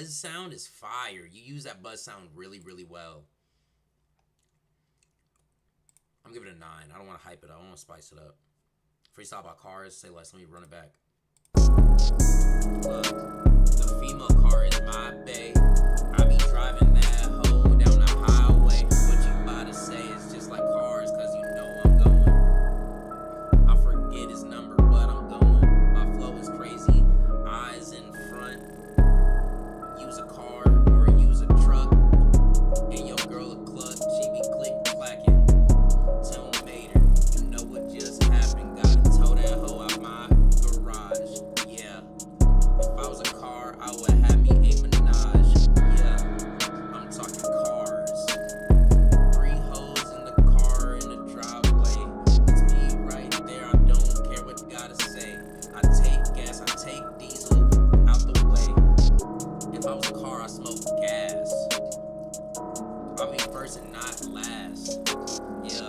Sound is fire. You use that buzz sound really, really well. I'm giving it a 9. I don't want to hype it up. I want to spice it up. Freestyle about cars. Say less. Let me run it back. Look, the female car is my bae. I be driving that hoe down the highway. What you about to say is just like cars, cause you know I'm going. I forget his number, but I'm going. My flow is crazy. Eyes in front. Use a car or use a truck, and your girl a cluck, she be click-clacking. Tell made her, you know what just happened, gotta tow that hoe out my garage, yeah. If I was a car, I would have me a Minaj, yeah. I'm talking cars. 3 hoes in the car in the driveway, it's me right there, I don't care what you gotta say. I take gas, I take diesel, out the way. If I was a car, I smoke gas. I'll be first and not last. Yeah,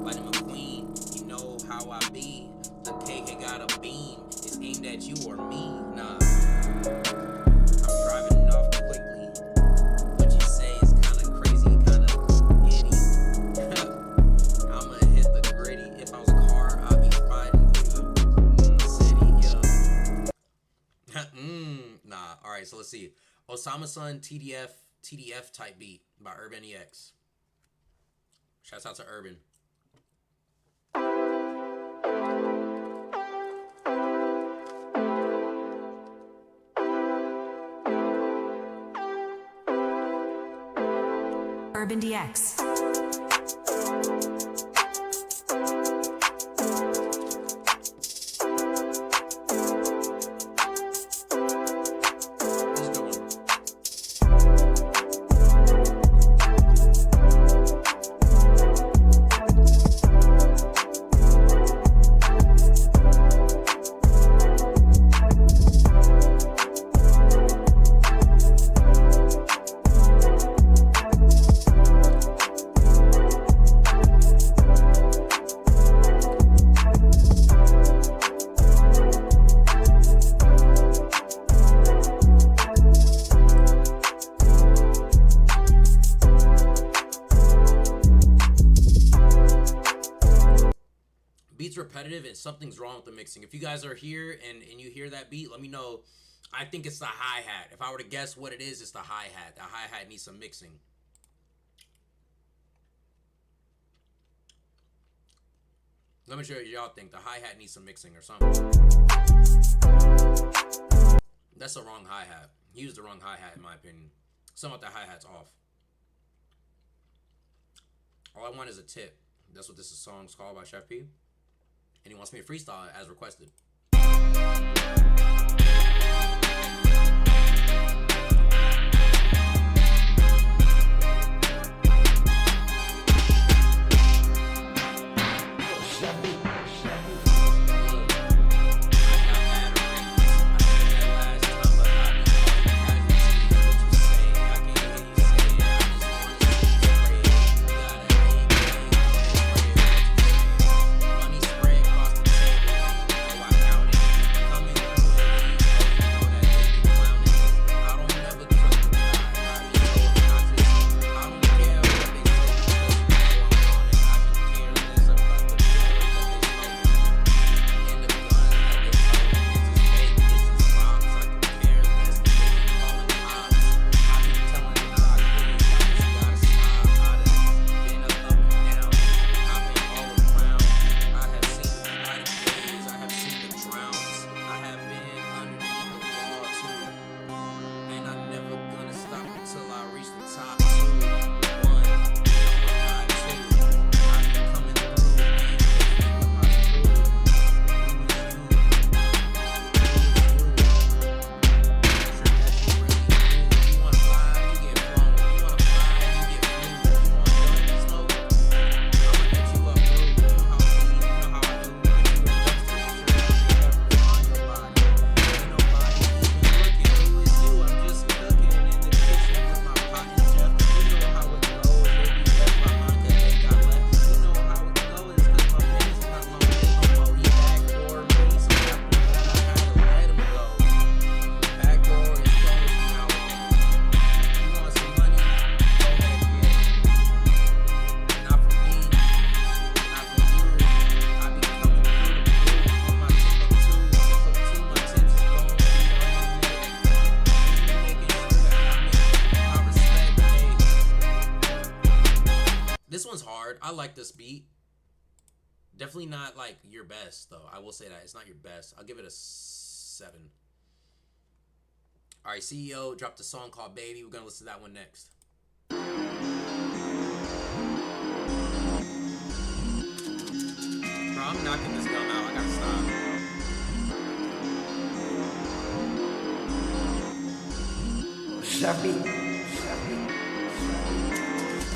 Lightning McQueen, you know how I be. The KK got a beam. It's aimed at you or me. Nah. I'm driving off quickly. What you say is kinda crazy, kinda giddy. I'ma hit the gritty. If I was a car, I'd be riding through the city. Yeah. Nah. All right, so let's see. Osama Sun TDF type beat by Urban EX. Shouts out to Urban. Urban DX. Repetitive and something's wrong with the mixing. If you guys are here and you hear that beat, let me know. I think it's the hi-hat. If I were to guess what it is, it's the hi-hat. The hi-hat needs some mixing. Let me show you what y'all think. The hi-hat needs some mixing or something. That's the wrong hi-hat. He used the wrong hi-hat in my opinion. Some of the hi-hat's off. All I want is a tip. That's what this song's called by Chef P. And he wants me to freestyle it as requested. hard. I like this beat. Definitely not like your best though. I will say that it's not your best. I'll give it a 7. All right, CEO dropped a song called Baby. We're gonna listen to that one next. Bro, I'm knocking this gum out. I gotta stop.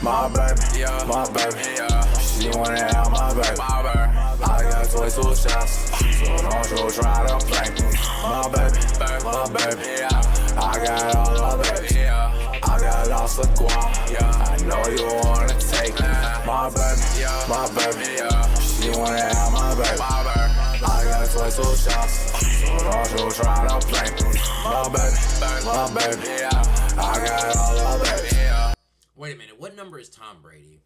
My baby, yeah, my baby, yeah. She wanna have my baby, I got 22 shots, so don't you try to play me. My baby, yeah. I got all the baby, yeah. I got lots of guap, yeah. I know you wanna take me. My baby, yeah. She wanna have my baby, I got 22 shots, so don't you try to play me. My baby, yeah. I got all the baby, yeah. Wait a minute, what number is Tom Brady?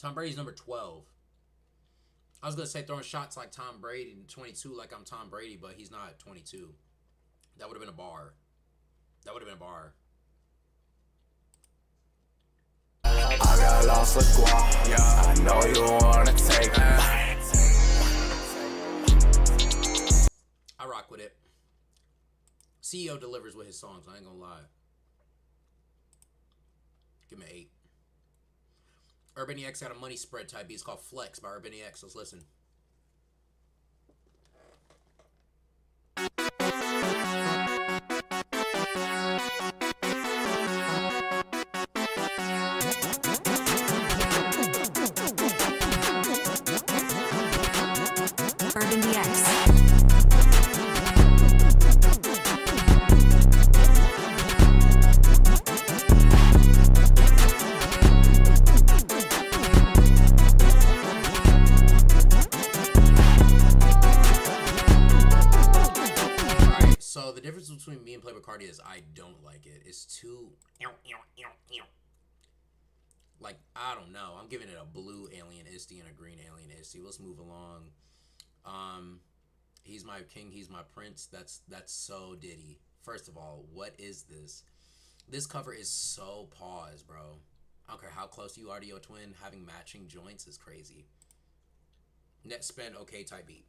Tom Brady's number 12. I was going to say throwing shots like Tom Brady and 22 like I'm Tom Brady, but he's not 22. That would have been a bar. That would have been a bar. I got lots of guap, yeah. I know you wanna take it. I rock with it. CEO delivers with his songs, I ain't gonna lie. Give me an 8. Urban EX got a money spread type beat. It's called Flex by Urban EX. Let's listen. Urban EX. So the difference between me and Playboy Cardi is I don't like it. It's too like, I don't know. I'm giving it a blue alien Isty and a green alien Isty. Let's move along. He's my king, he's my prince. That's so Diddy. First of all, what is this? This cover is so pause, bro. I don't care how close you are to your twin. Having matching joints is crazy. Net spend okay type beat.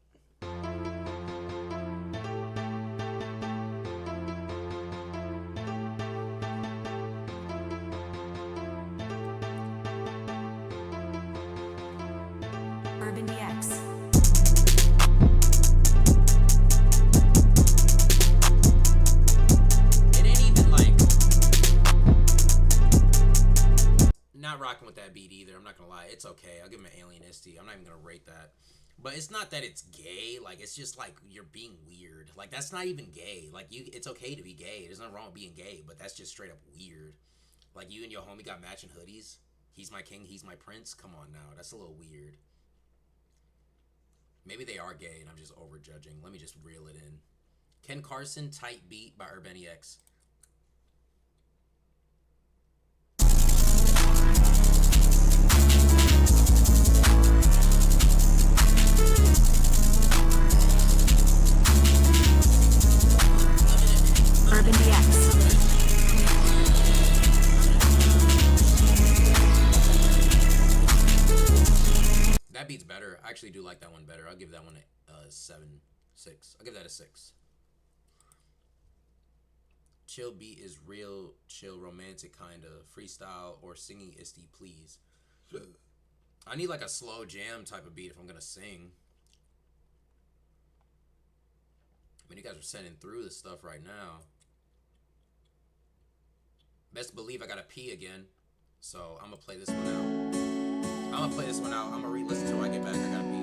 Urban EX. It ain't even like, not rocking with that beat either. I'm not gonna lie. It's okay. I'll give him an alien Isty. I'm not even gonna rate that. But it's not that it's gay. Like, it's just like you're being weird. Like, that's not even gay. Like, it's okay to be gay. There's nothing wrong with being gay, but that's just straight up weird. Like, you and your homie got matching hoodies. He's my king, he's my prince. Come on now. That's a little weird. Maybe they are gay and I'm just overjudging. Let me just reel it in. Ken Carson, Tight Beat by Urban EX. Urban EX. That beat's better. I actually do like that one better. I'll give that one a 7, 6. I'll give that a 6. Chill beat is real, chill, romantic kind of. Freestyle or singing Isty, please. I need like a slow jam type of beat if I'm going to sing. I mean, you guys are sending through this stuff right now. Best believe I got to pee again. So I'm going to play this one out. I'm gonna play this one out. I'm gonna re-listen to it when I get back. I gotta pee.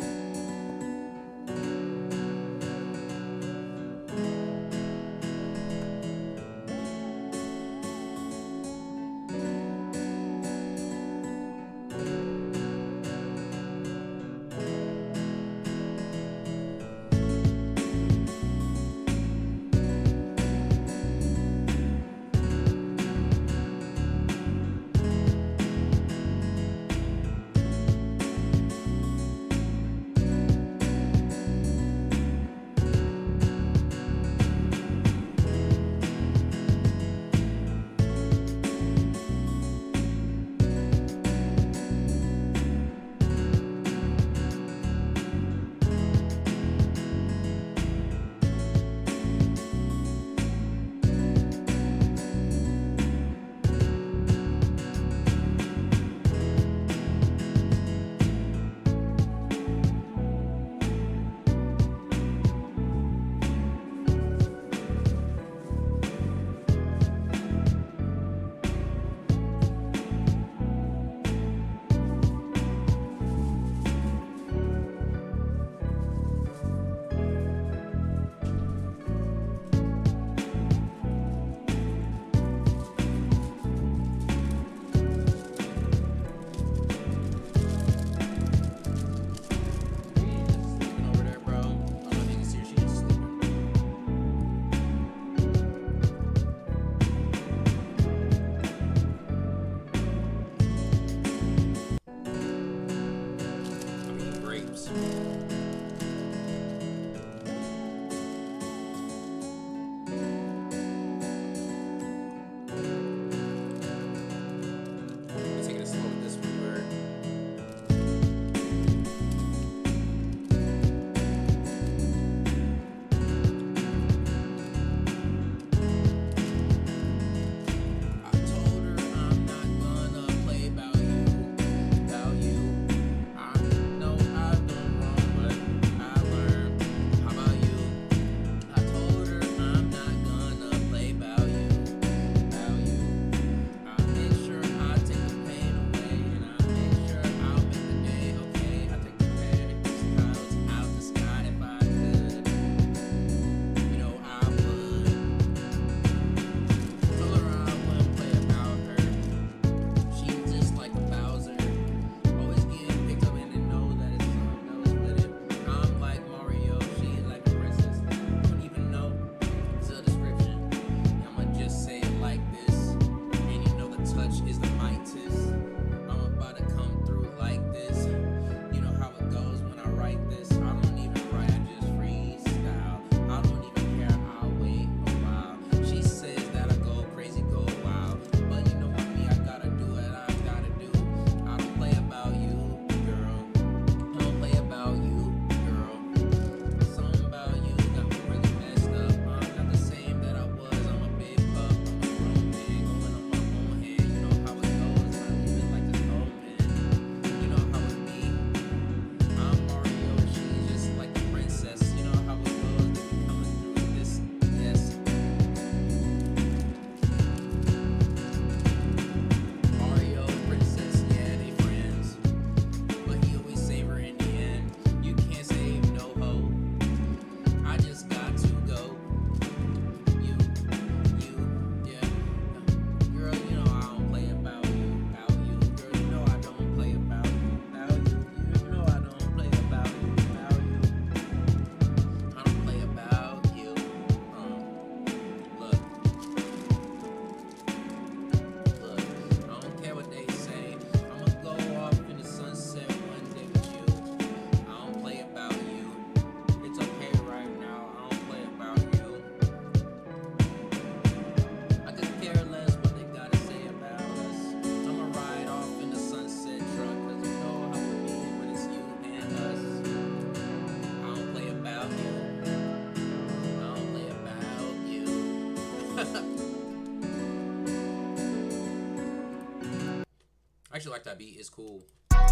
actually like that beat. It's cool. Count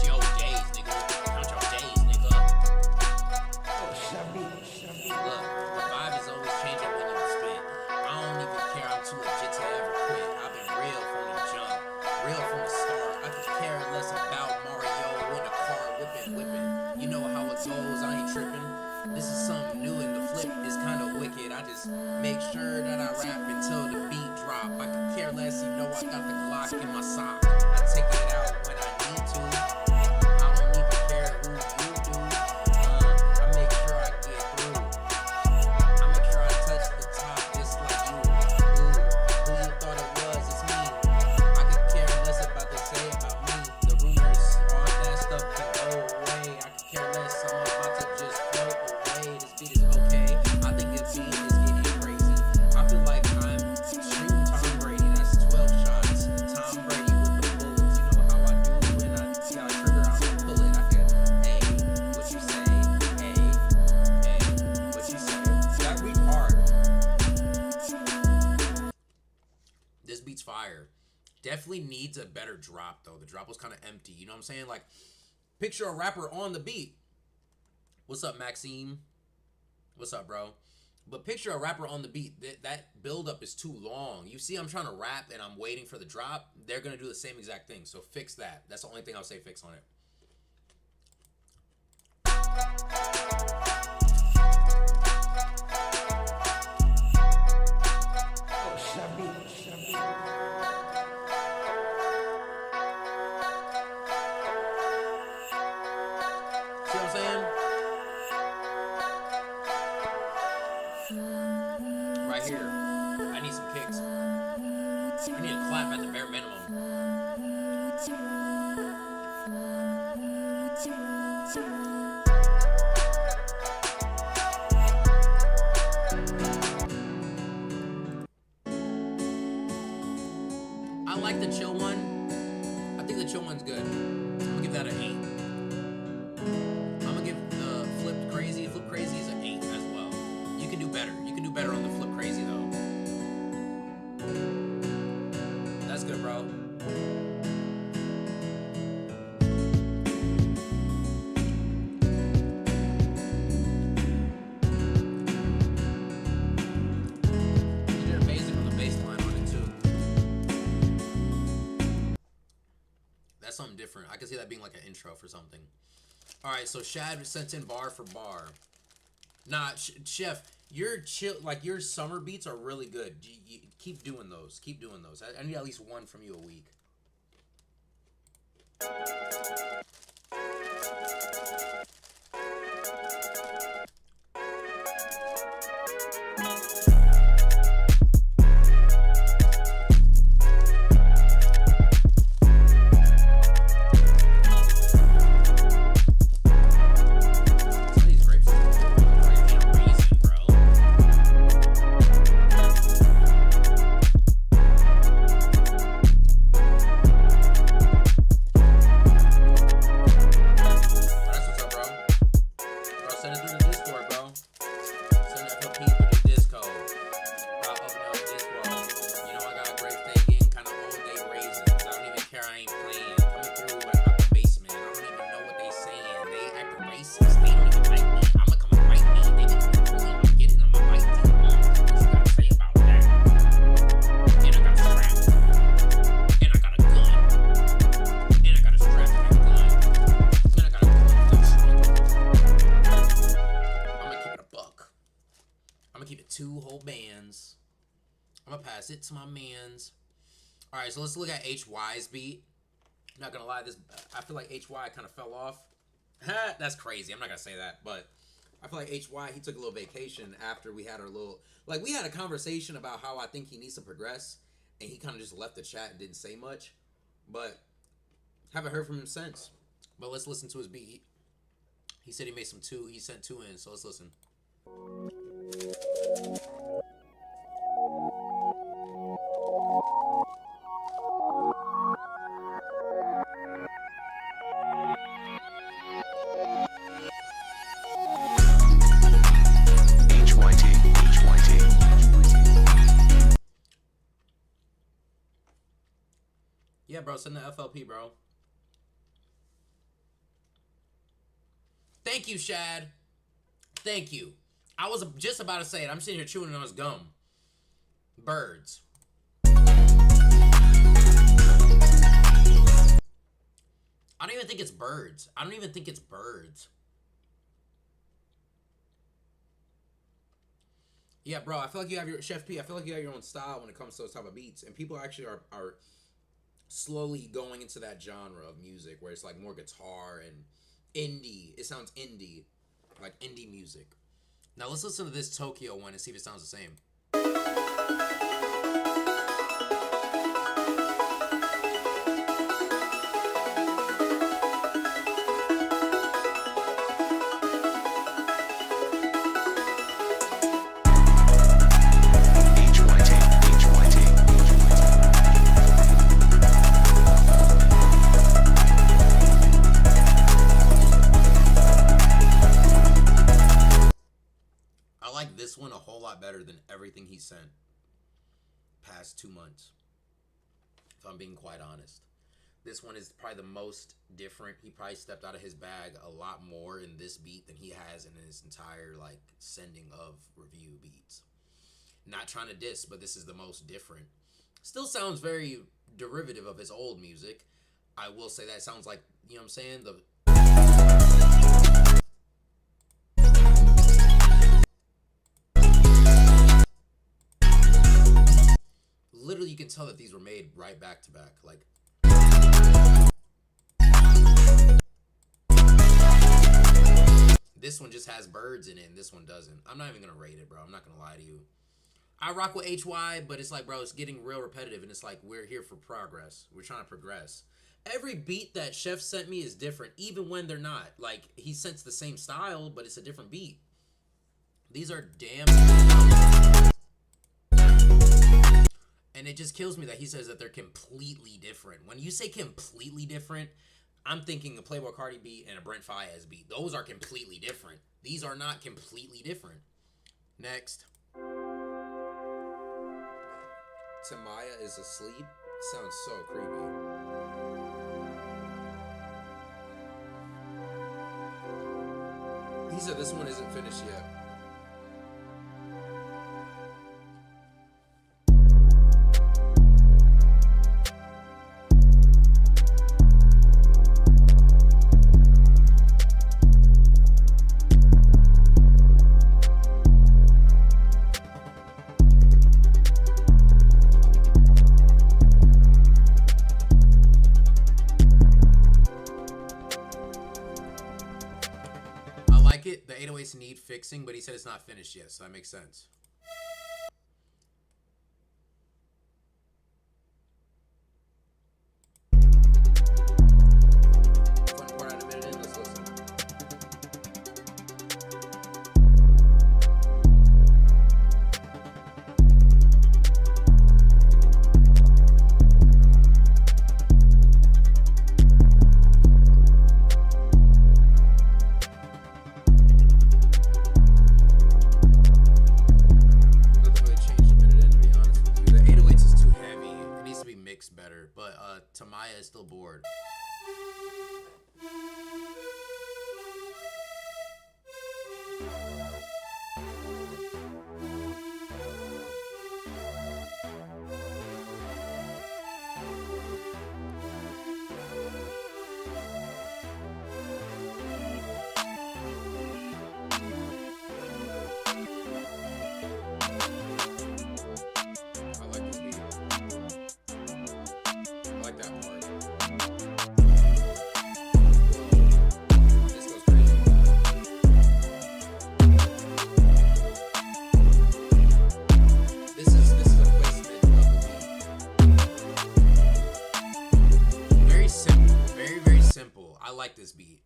your days, nigga. Count your days, nigga. Look, the vibe is always changing when you spit. I don't even care. I'm too legit to ever quit. I've been real from the jump, real from the start. I could care less about Mario in a car whipping. You know how it goes. I ain't tripping. This is something new and the flip is kind of wicked. I just make sure that I rap until the beat drop. I could care less. You know I got the Glock in my sock. I take it out when I need to. I don't even care who you do. I make sure I get through. I make sure I touch the top just like you. Ooh, who you thought it was? It's me. I could care less about they say about me. The rumors, all that stuff can go away. I could care less. I'm about to just float away. This beat is okay. I think this beat is getting crazy. I feel like I'm shooting Tom Brady. That's 12 shots. Tom Brady with the bullets. You know how I do when I got a trigger, I'm gonna pull it. I can, hey, what you say? Hey, what you say? That beat hard. This beat's fire. Definitely needs a better drop though. The drop was kind of empty. You know what I'm saying? Like, picture a rapper on the beat. What's up, Maxime? What's up, bro? But picture a rapper on the beat. That build-up is too long. You see, I'm trying to rap and I'm waiting for the drop. They're going to do the same exact thing. So fix that. That's the only thing I'll say fix on it. See what I'm saying? Right here. I need some kicks. I need a clap at the bare minimum. I like the chill one. I think the chill one's good. I'm gonna give that an 8. I'm gonna give the Flip Crazy is an 8 as well. You can do better. You can do better on the Flip Crazy though. That's good, bro. You did amazing on the bass line on it too. That's something different. I can see that being like an intro for something. All right, so Shad sent in bar for bar. Nah, Chef, your chill, like your summer beats are really good. You keep doing those. Keep doing those. I need at least one from you a week. It to my mans. All right, so let's look at HY's beat. I'm not gonna lie, I feel like HY kind of fell off. That's crazy. I'm not gonna say that, but I feel like HY, he took a little vacation after we had our little, like we had a conversation about how I think he needs to progress, and he kind of just left the chat and didn't say much, but haven't heard from him since. But let's listen to his beat. He said he made he sent 2 in, so let's listen. HYT. Yeah, bro. Send the FLP, bro. Thank you, Shad. Thank you. I was just about to say it. I'm sitting here chewing on his gum. Birds. I don't even think it's birds. I don't even think it's birds. Yeah, bro, I feel like you have your Chef P. I feel like you have your own style when it comes to those type of beats, and people actually are slowly going into that genre of music where it's like more guitar and indie. It sounds indie, like indie music. Now let's listen to this Tokyo one and see if it sounds the same. This one a whole lot better than everything he sent past 2 months, if I'm being quite honest. This one is probably the most different. He probably stepped out of his bag a lot more in this beat than he has in his entire like sending of review beats. Not trying to diss, but this is the most different. Still sounds very derivative of his old music. I will say that it sounds like, you know what I'm saying, literally you can tell that these were made right back to back. Like, this one just has birds in it and this one doesn't. I'm not even gonna rate it, bro. I'm not gonna lie to you. I rock with HY, but it's like, bro, it's getting real repetitive, and it's like, we're here for progress. We're trying to progress. Every beat that Chef sent me is different, even when they're not. Like, he sends the same style, but it's a different beat. These are damn... And it just kills me that he says that they're completely different. When you say completely different, I'm thinking a Playboi Carti beat and a Brent Faiyaz beat. Those are completely different. These are not completely different. Next. Tamaya is asleep. Sounds so creepy. He said this one isn't finished yet. The 808s need fixing, but he said it's not finished yet, so that makes sense. Fun part out a minute in, let's listen. Better, but Tamaya is still bored. This beat.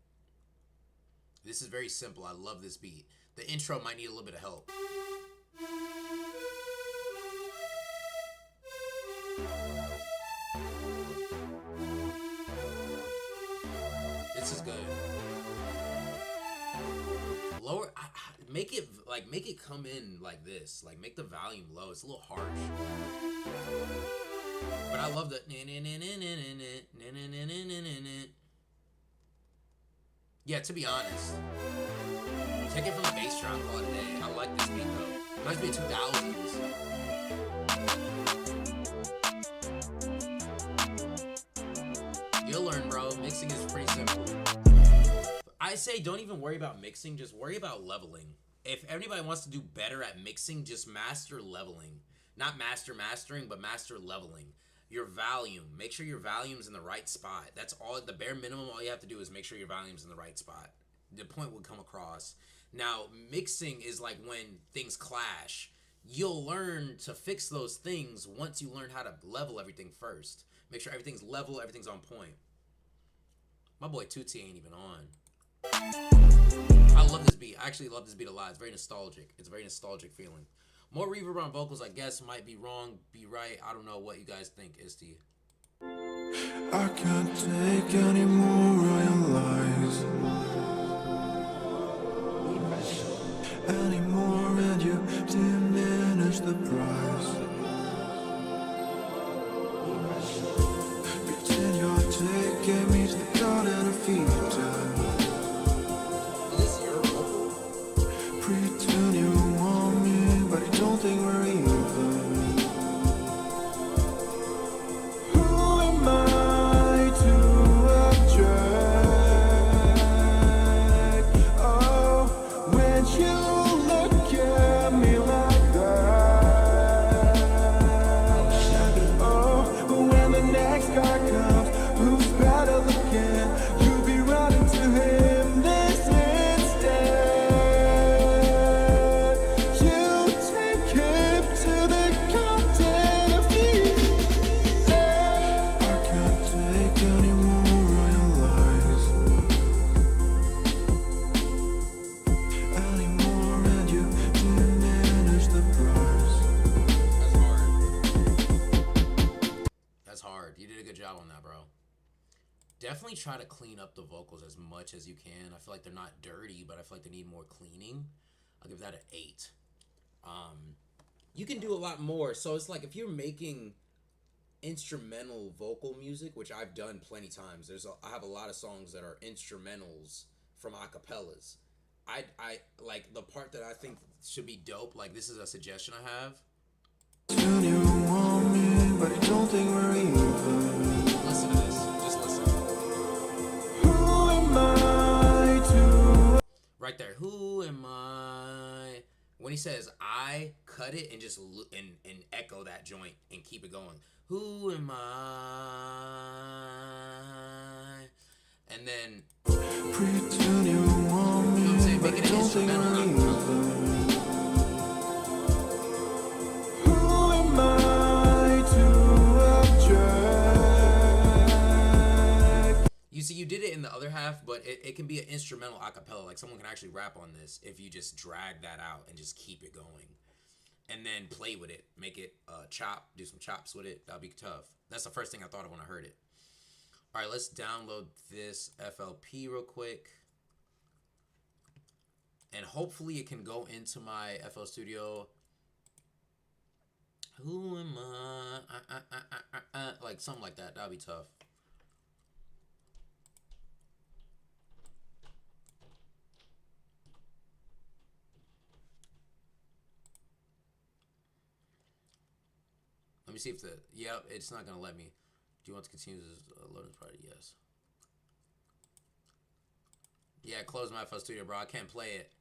This is very simple. I love this beat. The intro might need a little bit of help. This is good. Lower, make it come in like this. Like, make the volume low. It's a little harsh. But I love the. Yeah, to be honest, take it from the bass drum, call it a day. I like this beat though. Reminds me of 2000s. You'll learn, bro. Mixing is pretty simple. I say don't even worry about mixing, just worry about leveling. If anybody wants to do better at mixing, just master leveling. Not mastering, but master leveling. Your volume. Make sure your volume's in the right spot. That's all. The bare minimum, all you have to do is make sure your volume's in the right spot. The point will come across. Now, mixing is like when things clash. You'll learn to fix those things once you learn how to level everything first. Make sure everything's level, everything's on point. My boy Tootsie ain't even on. I love this beat. I actually love this beat a lot. It's very nostalgic. It's a very nostalgic feeling. More reverb on vocals, I guess, might be wrong, be right. I don't know what you guys think, Isty. I can't take any more royal lies anymore, and you diminish the price. Pretend you're taking me to the garden of Eden. Is this your vocal? Pretend you want me, but I don't think we're even. Who am I to object? Oh, when you look at me like that. Oh, but when the next guy comes, who's better looking, you'll be running to him this instant. You take him to the captain of Eden. I can't take any more royal lies anymore, and you diminish the price. That's hard. You did a good job on that, bro. Definitely try to clean up the vocals as much as you can. I feel like they're not dirty, but I feel like they need more cleaning. I'll give that an 8. You can do a lot more. So it's like if you're making instrumental vocal music, which I've done plenty times. I have a lot of songs that are instrumentals from acapellas. I like the part that I think should be dope. Like this is a suggestion I have. Pretend you want me, but I don't think we're even. Listen to this. Just listen. Who am I to? Right there. Who am I? When he says I, cut it and just and echo that joint and keep it going. Who am I? And then Pretend you want me, you know what I'm saying? but Make I it an don't think instrumental. we're even. Who am I to object? You see, you did it in the other half, but it can be an instrumental acapella. Like someone can actually rap on this if you just drag that out and just keep it going. And then play with it. Make it chop, do some chops with it. That'll be tough. That's the first thing I thought of when I heard it. All right, let's download this FLP real quick. And hopefully it can go into my FL Studio. Who am I? Like something like that. That'll be tough. Let me see if yep, it's not going to let me. Do you want to continue this loading party? Yes. Yeah, close my FL Studio, bro. I can't play it.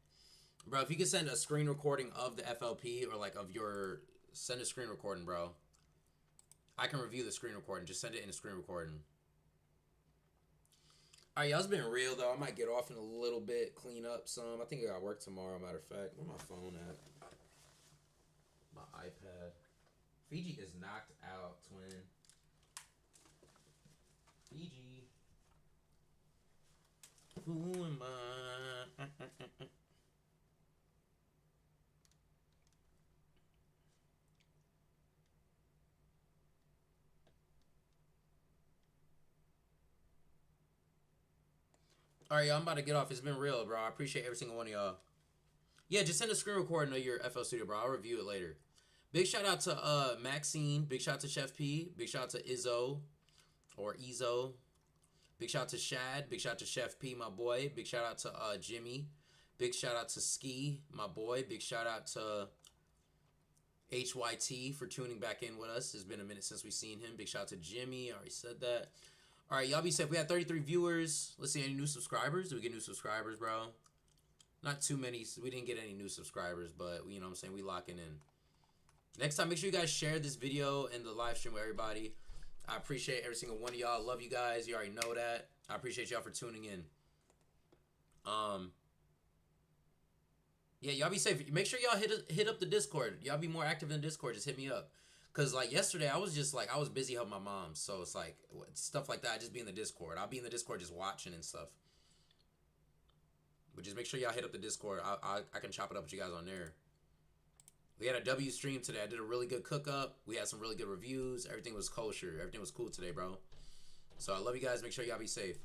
Bro, if you could send a screen recording of the FLP or like of your, send a screen recording, bro. I can review the screen recording. Just send it in a screen recording. All right, y'all, it's been real, though. I might get off in a little bit, clean up some. I think I got work tomorrow, matter of fact. Where's my phone at? My iPad. Fiji is knocked out, twin. Fiji. Who am I? All right, y'all, I'm about to get off. It's been real, bro. I appreciate every single one of y'all. Yeah, just send a screen recording of your FL Studio, bro. I'll review it later. Big shout out to Maxine. Big shout out to Chef P. Big shout out to Izzo or Izzo. Big shout out to Shad. Big shout out to Chef P, my boy. Big shout out to Jimmy. Big shout out to Ski, my boy. Big shout out to HYT for tuning back in with us. It's been a minute since we've seen him. Big shout out to Jimmy. I already said that. All right, y'all be safe. We had 33 viewers. Let's see, any new subscribers? Did we get new subscribers, bro? Not too many. We didn't get any new subscribers, but you know what I'm saying? We locking in. Next time, make sure you guys share this video and the live stream with everybody. I appreciate every single one of y'all. Love you guys. You already know that. I appreciate y'all for tuning in. Yeah, y'all be safe. Make sure y'all hit up the Discord. Y'all be more active in the Discord. Just hit me up. Cause like yesterday, I was just like, I was busy helping my mom. So it's like stuff like that. I just be in the Discord. I'll be in the Discord just watching and stuff. But just make sure y'all hit up the Discord. I can chop it up with you guys on there. We had a W stream today. I did a really good cook up. We had some really good reviews. Everything was kosher. Everything was cool today, bro. So I love you guys. Make sure y'all be safe.